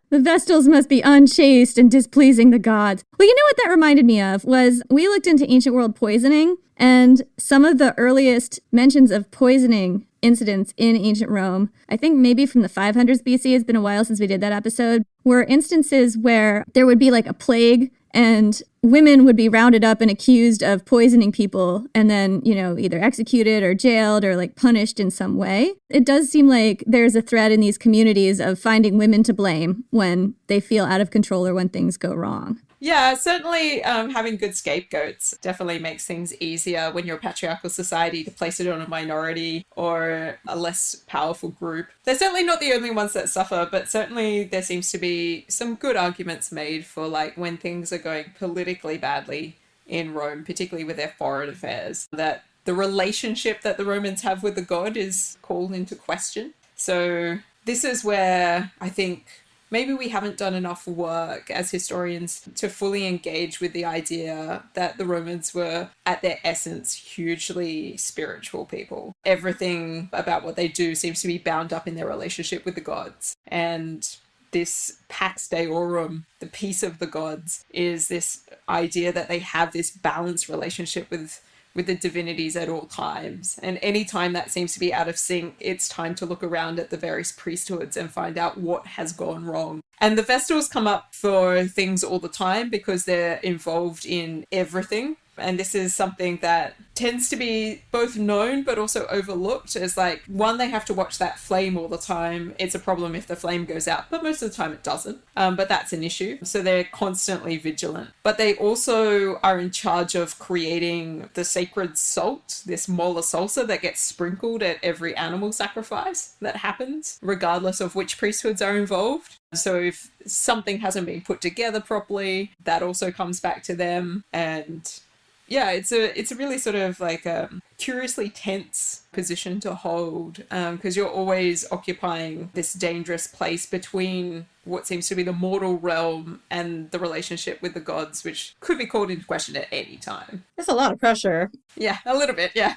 D: The Vestals must be unchaste and displeasing the gods. Well, you know what that reminded me of was we looked into ancient world poisoning, and some of the earliest mentions of poisoning incidents in ancient Rome, I think maybe from the 500s BC, it's been a while since we did that episode, were instances where there would be like a plague and women would be rounded up and accused of poisoning people and then, you know, either executed or jailed or like punished in some way. It does seem like there's a thread in these communities of finding women to blame when they feel out of control or when things go wrong.
F: Yeah, certainly having good scapegoats definitely makes things easier when you're a patriarchal society to place it on a minority or a less powerful group. They're certainly not the only ones that suffer, but certainly there seems to be some good arguments made for like when things are going politically badly in Rome, particularly with their foreign affairs, that the relationship that the Romans have with the god is called into question. So this is where I think maybe we haven't done enough work as historians to fully engage with the idea that the Romans were, at their essence, hugely spiritual people. Everything about what they do seems to be bound up in their relationship with the gods. And this Pax Deorum, the peace of the gods, is this idea that they have this balanced relationship with the divinities at all times. And any time that seems to be out of sync, it's time to look around at the various priesthoods and find out what has gone wrong. And the Vestals come up for things all the time because they're involved in everything. And this is something that tends to be both known but also overlooked as like, one, they have to watch that flame all the time. It's a problem if the flame goes out, but most of the time it doesn't. But that's an issue. So they're constantly vigilant. But they also are in charge of creating the sacred salt, this mola salsa that gets sprinkled at every animal sacrifice that happens, regardless of which priesthoods are involved. So if something hasn't been put together properly, that also comes back to them. And yeah, it's a really sort of like a curiously tense position to hold because you're always occupying this dangerous place between what seems to be the mortal realm and the relationship with the gods, which could be called into question at any time.
C: There's a lot of pressure.
F: Yeah, a little bit, yeah.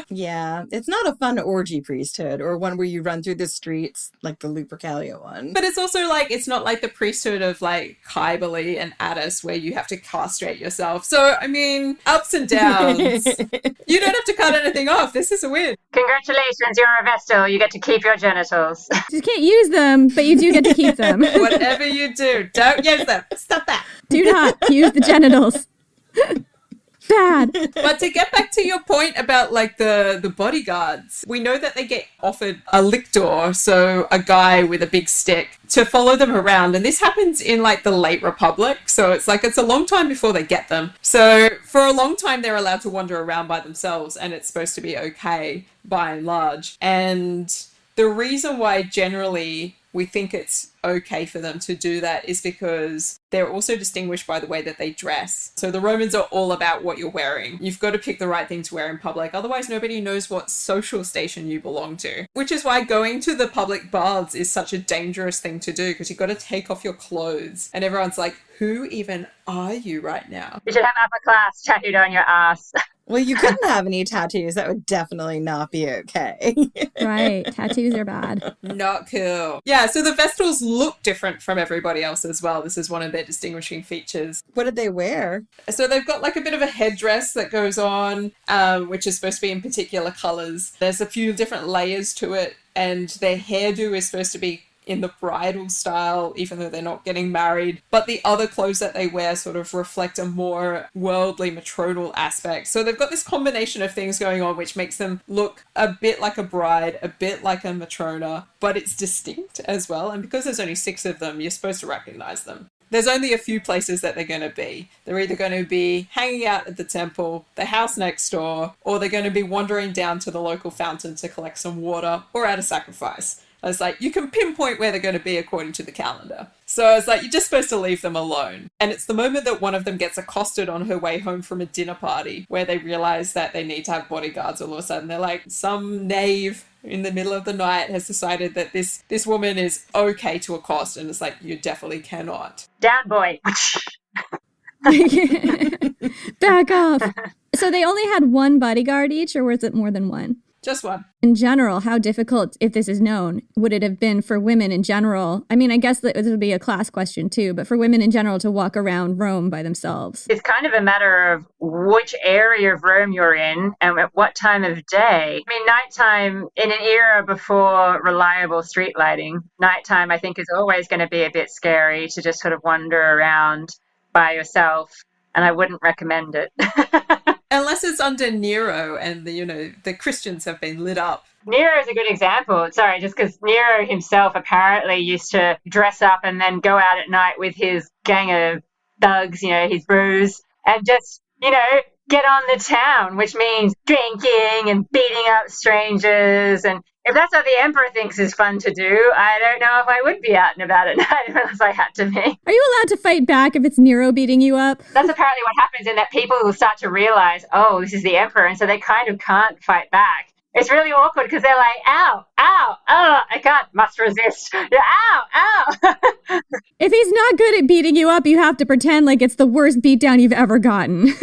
C: Yeah, it's not a fun orgy priesthood or one where you run through the streets like the Lupercalia one.
F: But it's also like, it's not like the priesthood of like Cybele and Attis where you have to castrate yourself. So, I mean, ups and downs. You don't have to cut anything off. This is a win.
E: Congratulations, you're a Vestal. You get to keep your genitals.
D: You can't use them, but you do get to keep them.
F: Whatever you do, don't use them. Stop that.
D: Do not use the genitals. Bad.
F: But to get back to your point about like the bodyguards, we know that they get offered a lictor, so a guy with a big stick, to follow them around. And this happens in like the late Republic. So it's like, it's a long time before they get them. So for a long time, they're allowed to wander around by themselves and it's supposed to be okay by and large. And the reason why generally we think it's okay for them to do that is because they're also distinguished by the way that they dress. So the Romans are all about what you're wearing. You've got to pick the right thing to wear in public. Otherwise, nobody knows what social station you belong to. Which is why going to the public baths is such a dangerous thing to do because you've got to take off your clothes. And everyone's like, who even are you right now?
E: You should have upper class tattooed on your ass.
C: Well, you couldn't have any tattoos. That would definitely not be okay.
D: Right. Tattoos are bad.
F: Not cool. Yeah, so the Vestals look different from everybody else as well. This is one of their distinguishing features.
C: What did they wear?
F: So they've got like a bit of a headdress that goes on, which is supposed to be in particular colours. There's a few different layers to it, and their hairdo is supposed to be in the bridal style, even though they're not getting married. But the other clothes that they wear sort of reflect a more worldly, matronal aspect. So they've got this combination of things going on, which makes them look a bit like a bride, a bit like a matrona, but it's distinct as well. And because there's only 6 of them, you're supposed to recognize them. There's only a few places that they're going to be. They're either going to be hanging out at the temple, the house next door, or they're going to be wandering down to the local fountain to collect some water or at a sacrifice. It's like, you can pinpoint where they're going to be according to the calendar. So it's like, you're just supposed to leave them alone. And it's the moment that one of them gets accosted on her way home from a dinner party where they realize that they need to have bodyguards all of a sudden. They're like, some knave in the middle of the night has decided that this woman is okay to accost. And it's like, you definitely cannot.
E: Down, boy.
D: Back off. So they only had one bodyguard each, or was it more than one?
F: Just one.
D: In general, how difficult, if this is known, would it have been for women in general? I mean, I guess that this would be a class question too, but for women in general to walk around Rome by themselves.
E: It's kind of a matter of which area of Rome you're in and at what time of day. I mean, nighttime, in an era before reliable street lighting, nighttime I think is always going to be a bit scary to just sort of wander around by yourself, and I wouldn't recommend it.
F: Unless it's under Nero and the Christians have been lit up.
E: Nero is a good example. Sorry, just because Nero himself apparently used to dress up and then go out at night with his gang of thugs, his bros, and just, get on the town, which means drinking and beating up strangers. And if that's what the emperor thinks is fun to do, I don't know if I would be out and about at night unless I had to be.
D: Are you allowed to fight back if it's Nero beating you up?
E: That's apparently what happens, in that people will start to realize, oh, this is the emperor, and so they kind of can't fight back. It's really awkward because they're like, ow, ow, oh, must resist. Ow, ow.
D: If he's not good at beating you up, you have to pretend like it's the worst beatdown you've ever gotten.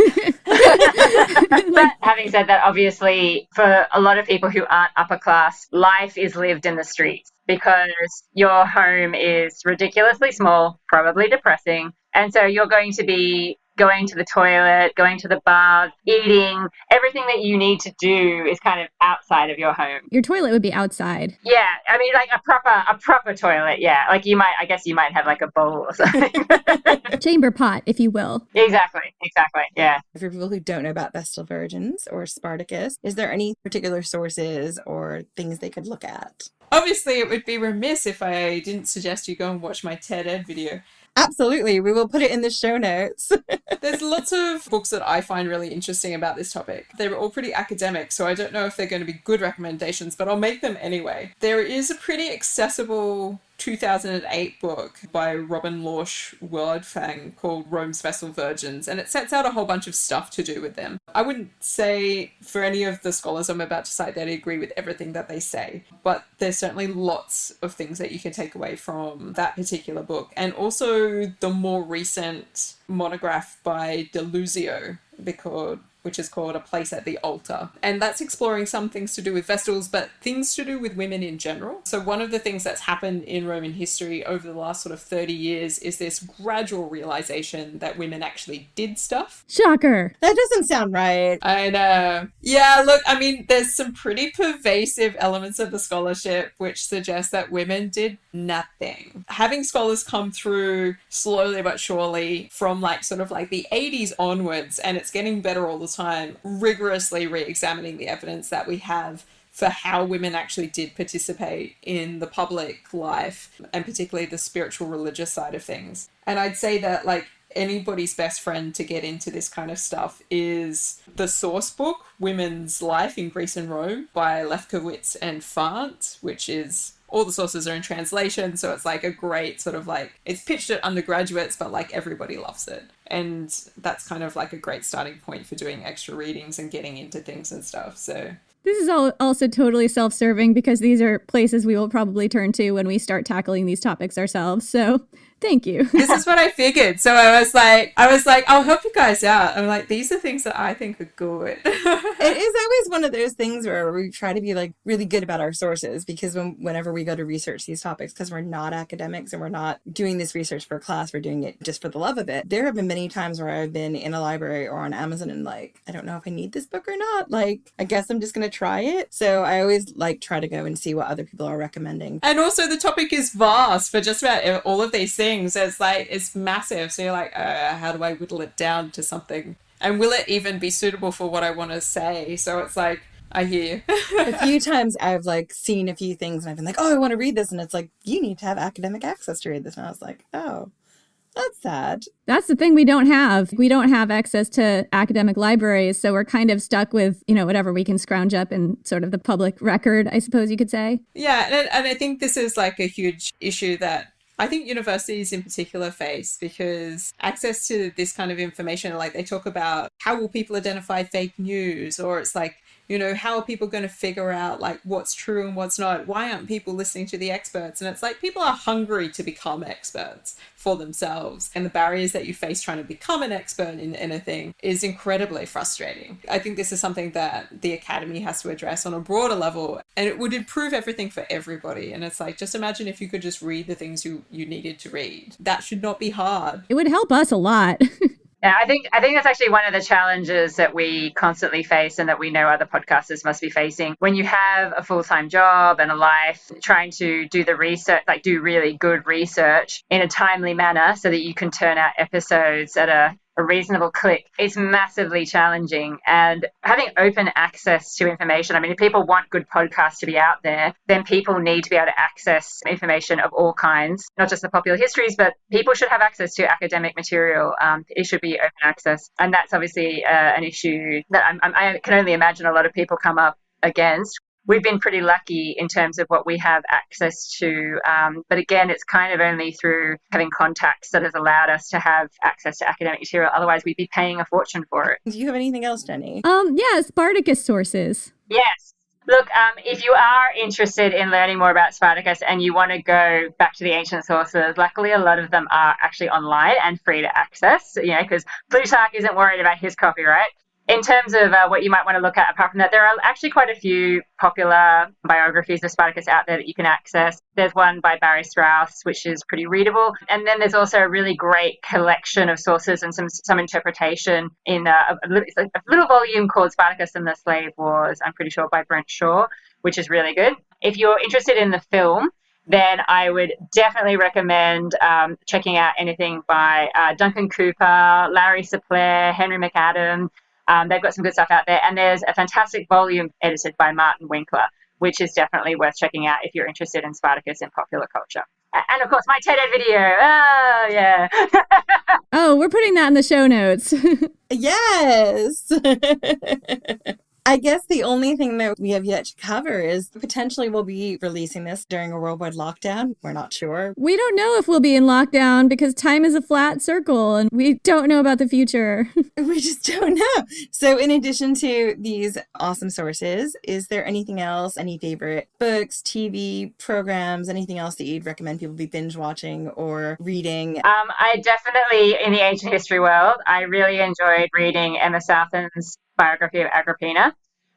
E: But having said that, obviously, for a lot of people who aren't upper class, life is lived in the streets because your home is ridiculously small, probably depressing, and so you're going to be going to the toilet, going to the bath, eating. Everything that you need to do is kind of outside of your home.
D: Your toilet would be outside.
E: Yeah, I mean, like a proper toilet. Yeah, like you might have like a bowl or something.
D: Chamber pot, if you will.
E: Exactly. Yeah.
C: For people who don't know about Vestal Virgins or Spartacus, is there any particular sources or things they could look at?
F: Obviously, it would be remiss if I didn't suggest you go and watch my TED Ed video.
C: Absolutely. We will put it in the show notes.
F: There's lots of books that I find really interesting about this topic. They're all pretty academic, so I don't know if they're going to be good recommendations, but I'll make them anyway. There is a pretty accessible 2008 book by Robin Lorsch Wildfang called Rome's Vestal Virgins, and it sets out a whole bunch of stuff to do with them. I wouldn't say for any of the scholars I'm about to cite that I agree with everything that they say, but there's certainly lots of things that you can take away from that particular book. And also the more recent monograph by Deluzio, which is called A Place at the Altar. And that's exploring some things to do with Vestals, but things to do with women in general. So one of the things that's happened in Roman history over the last sort of 30 years is this gradual realization that women actually did stuff.
D: Shocker.
C: That doesn't sound right.
F: I know. Yeah, look, I mean, there's some pretty pervasive elements of the scholarship which suggest that women did nothing. Having scholars come through slowly but surely from the 80s onwards, and it's getting better all the time, rigorously re-examining the evidence that we have for how women actually did participate in the public life, and particularly the spiritual religious side of things. And I'd say that anybody's best friend to get into this kind of stuff is the source book, Women's Life in Greece and Rome by Lefkowitz and Fant, which is, all the sources are in translation, so it's a great it's pitched at undergraduates, but everybody loves it. And that's kind of a great starting point for doing extra readings and getting into things and stuff, so...
D: This is also totally self-serving because these are places we will probably turn to when we start tackling these topics ourselves. So Thank you.
F: This is what I figured. So I was like, I'll help you guys out. I'm like, these are things that I think are good.
C: It is always one of those things where we try to be like really good about our sources, because whenever we go to research these topics, because we're not academics and we're not doing this research for a class, we're doing it just for the love of it. There have been many times where I've been in a library or on Amazon and like, I don't know if I need this book or not. Like, I guess I'm just going to try it. So I always like try to go and see what other people are recommending.
F: And also the topic is vast for just about all of these things. It's massive. So you're like, how do I whittle it down to something? And will it even be suitable for what I want to say? So it's like, I hear.
C: A few times I've like seen a few things and I've been like, oh, I want to read this. And it's like, you need to have academic access to read this. And I was like, oh, that's sad.
D: That's the thing we don't have. We don't have access to academic libraries. So we're kind of stuck with, whatever we can scrounge up in sort of the public record, I suppose you could say.
F: Yeah. And I think this is like a huge issue that I think universities in particular face, because access to this kind of information, like they talk about how will people identify fake news, or it's like, how are people going to figure out like what's true and what's not? Why aren't people listening to the experts? And it's like people are hungry to become experts for themselves. And the barriers that you face trying to become an expert in anything is incredibly frustrating. I think this is something that the academy has to address on a broader level, and it would improve everything for everybody. And it's like, just imagine if you could just read the things you needed to read. That should not be hard.
D: It would help us a lot.
E: Yeah, I think that's actually one of the challenges that we constantly face and that we know other podcasters must be facing. When you have a full-time job and a life, trying to do the research, like do really good research in a timely manner so that you can turn out episodes at a reasonable click, it's massively challenging. And having open access to information, I mean, if people want good podcasts to be out there, then people need to be able to access information of all kinds, not just the popular histories, but people should have access to academic material. It should be open access. And that's obviously an issue that I can only imagine a lot of people come up against. We've been pretty lucky in terms of what we have access to. But again, it's kind of only through having contacts that has allowed us to have access to academic material. Otherwise, we'd be paying a fortune for it.
C: Do you have anything else, Jenny?
D: Yeah, Spartacus sources.
E: Yes. Look, if you are interested in learning more about Spartacus and you want to go back to the ancient sources, luckily a lot of them are actually online and free to access, because Plutarch isn't worried about his copyright. In terms of what you might want to look at, apart from that, there are actually quite a few popular biographies of Spartacus out there that you can access. There's one by Barry Strauss, which is pretty readable. And then there's also a really great collection of sources and some interpretation in a little volume called Spartacus and the Slave Wars, I'm pretty sure by Brent Shaw, which is really good. If you're interested in the film, then I would definitely recommend checking out anything by Duncan Cooper, Larry Sapler, Henry McAdam. They've got some good stuff out there. And there's a fantastic volume edited by Martin Winkler, which is definitely worth checking out if you're interested in Spartacus and popular culture. And of course, my TED video. Oh, yeah.
D: Oh, we're putting that in the show notes.
C: Yes. I guess the only thing that we have yet to cover is potentially we'll be releasing this during a worldwide lockdown. We're not sure.
D: We don't know if we'll be in lockdown because time is a flat circle and we don't know about the future.
C: We just don't know. So in addition to these awesome sources, is there anything else, any favorite books, TV programs, anything else that you'd recommend people be binge watching or reading?
E: I definitely, in the ancient history world, I really enjoyed reading Emma Southam's biography of Agrippina.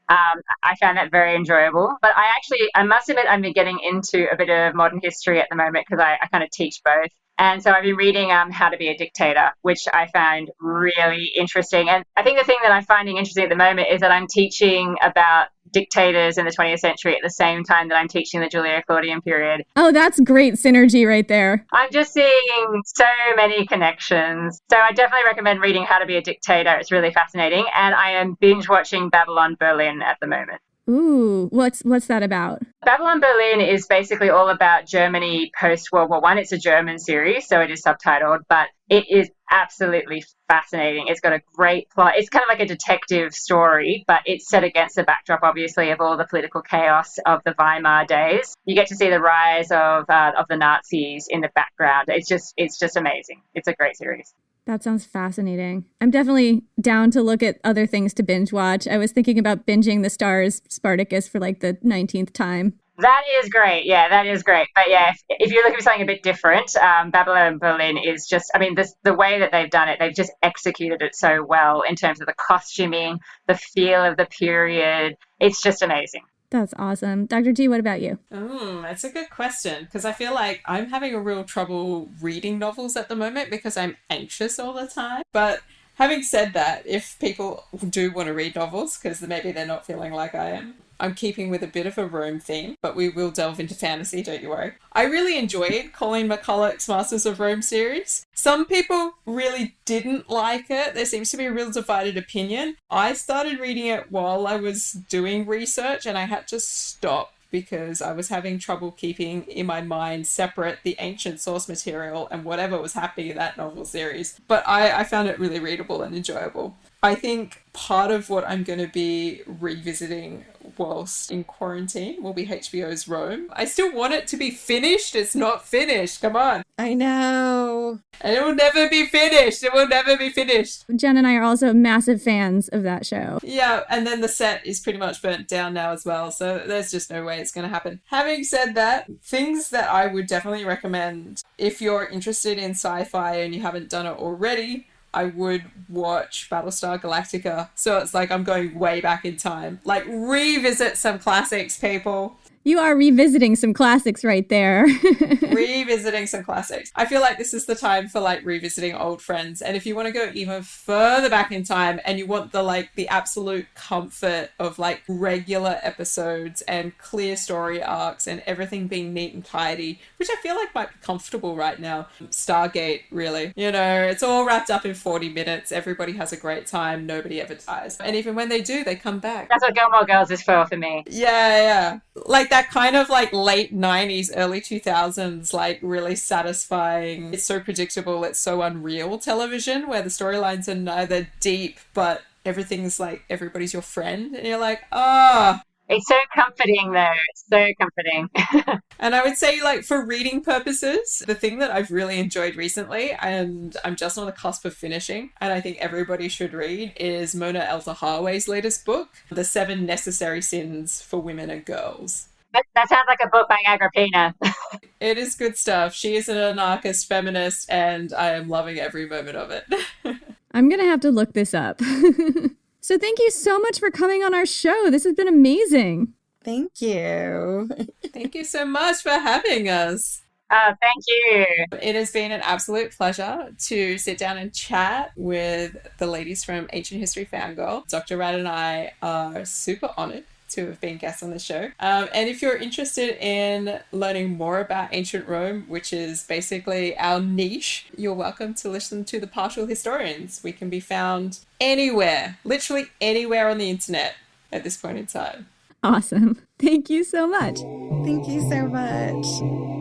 E: I found that very enjoyable. But I must admit, I'm getting into a bit of modern history at the moment because I kind of teach both. And so I've been reading How to Be a Dictator, which I found really interesting. And I think the thing that I'm finding interesting at the moment is that I'm teaching about dictators in the 20th century at the same time that I'm teaching the Julio-Claudian period.
D: Oh, that's great synergy right there.
E: I'm just seeing so many connections. So I definitely recommend reading How to Be a Dictator. It's really fascinating. And I am binge watching Babylon Berlin at the moment.
D: Ooh, what's that about?
E: Babylon Berlin is basically all about Germany post-World War I. It's a German series, so it is subtitled, but it is absolutely fascinating. It's got a great plot. It's kind of like a detective story, but it's set against the backdrop, obviously, of all the political chaos of the Weimar days. You get to see the rise of the Nazis in the background. It's just amazing. It's a great series.
D: That sounds fascinating. I'm definitely down to look at other things to binge watch. I was thinking about binging The Star's Spartacus for like the 19th time.
E: That is great. Yeah, that is great. But yeah, if you're looking for something a bit different, Babylon Berlin is just, I mean, the way that they've done it, they've just executed it so well in terms of the costuming, the feel of the period. It's just amazing.
D: That's awesome. Dr. T, what about you?
F: That's a good question, because I feel like I'm having a real trouble reading novels at the moment because I'm anxious all the time. But having said that, if people do want to read novels, because maybe they're not feeling like I am, I'm keeping with a bit of a Rome theme, but we will delve into fantasy, don't you worry. I really enjoyed Colleen McCulloch's Masters of Rome series. Some people really didn't like it. There seems to be a real divided opinion. I started reading it while I was doing research, and I had to stop because I was having trouble keeping in my mind separate the ancient source material and whatever was happening in that novel series. But I found it really readable and enjoyable. I think part of what I'm going to be revisiting whilst in quarantine will be HBO's Rome. I still want it to be finished. It's not finished. Come on.
C: I know.
F: And it will never be finished. It will never be finished.
D: Jen and I are also massive fans of that show.
F: Yeah, and then the set is pretty much burnt down now as well, so there's just no way it's going to happen. Having said that, things that I would definitely recommend if you're interested in sci-fi and you haven't done it already, I would watch Battlestar Galactica. So it's like I'm going way back in time. Like, revisit some classics, people.
D: You are revisiting some classics right there.
F: Revisiting some classics. I feel like this is the time for like revisiting old friends. And if you want to go even further back in time and you want the absolute comfort of like regular episodes and clear story arcs and everything being neat and tidy, which I feel like might be comfortable right now. Stargate, really. You know, it's all wrapped up in 40 minutes. Everybody has a great time. Nobody ever dies. And even when they do, they come back.
E: That's what Gilmore Girls is for me.
F: Yeah. Like that kind of like late 90s, early 2000s, like really satisfying. It's so predictable. It's so unreal television where the storylines are neither deep, but everything's like everybody's your friend. And you're like, ah.
E: It's so comforting, though. It's so comforting.
F: And I would say, like, for reading purposes, the thing that I've really enjoyed recently, and I'm just on the cusp of finishing, and I think everybody should read, is Mona Eltahawy's latest book, The 7 Necessary Sins for Women and Girls.
E: That sounds like a book by Agrippina.
F: It is good stuff. She is an anarchist feminist, and I am loving every moment of it.
D: I'm going to have to look this up. So thank you so much for coming on our show. This has been amazing.
C: Thank you.
F: Thank you so much for having us.
E: Thank you.
F: It has been an absolute pleasure to sit down and chat with the ladies from Ancient History Fangirl. Dr. Rad and I are super honored to have been guests on the show. And if you're interested in learning more about ancient Rome, which is basically our niche, you're welcome to listen to The Partial Historians. We can be found anywhere, literally anywhere on the internet at this point in time.
D: Awesome. Thank you so much.
C: Thank you so much.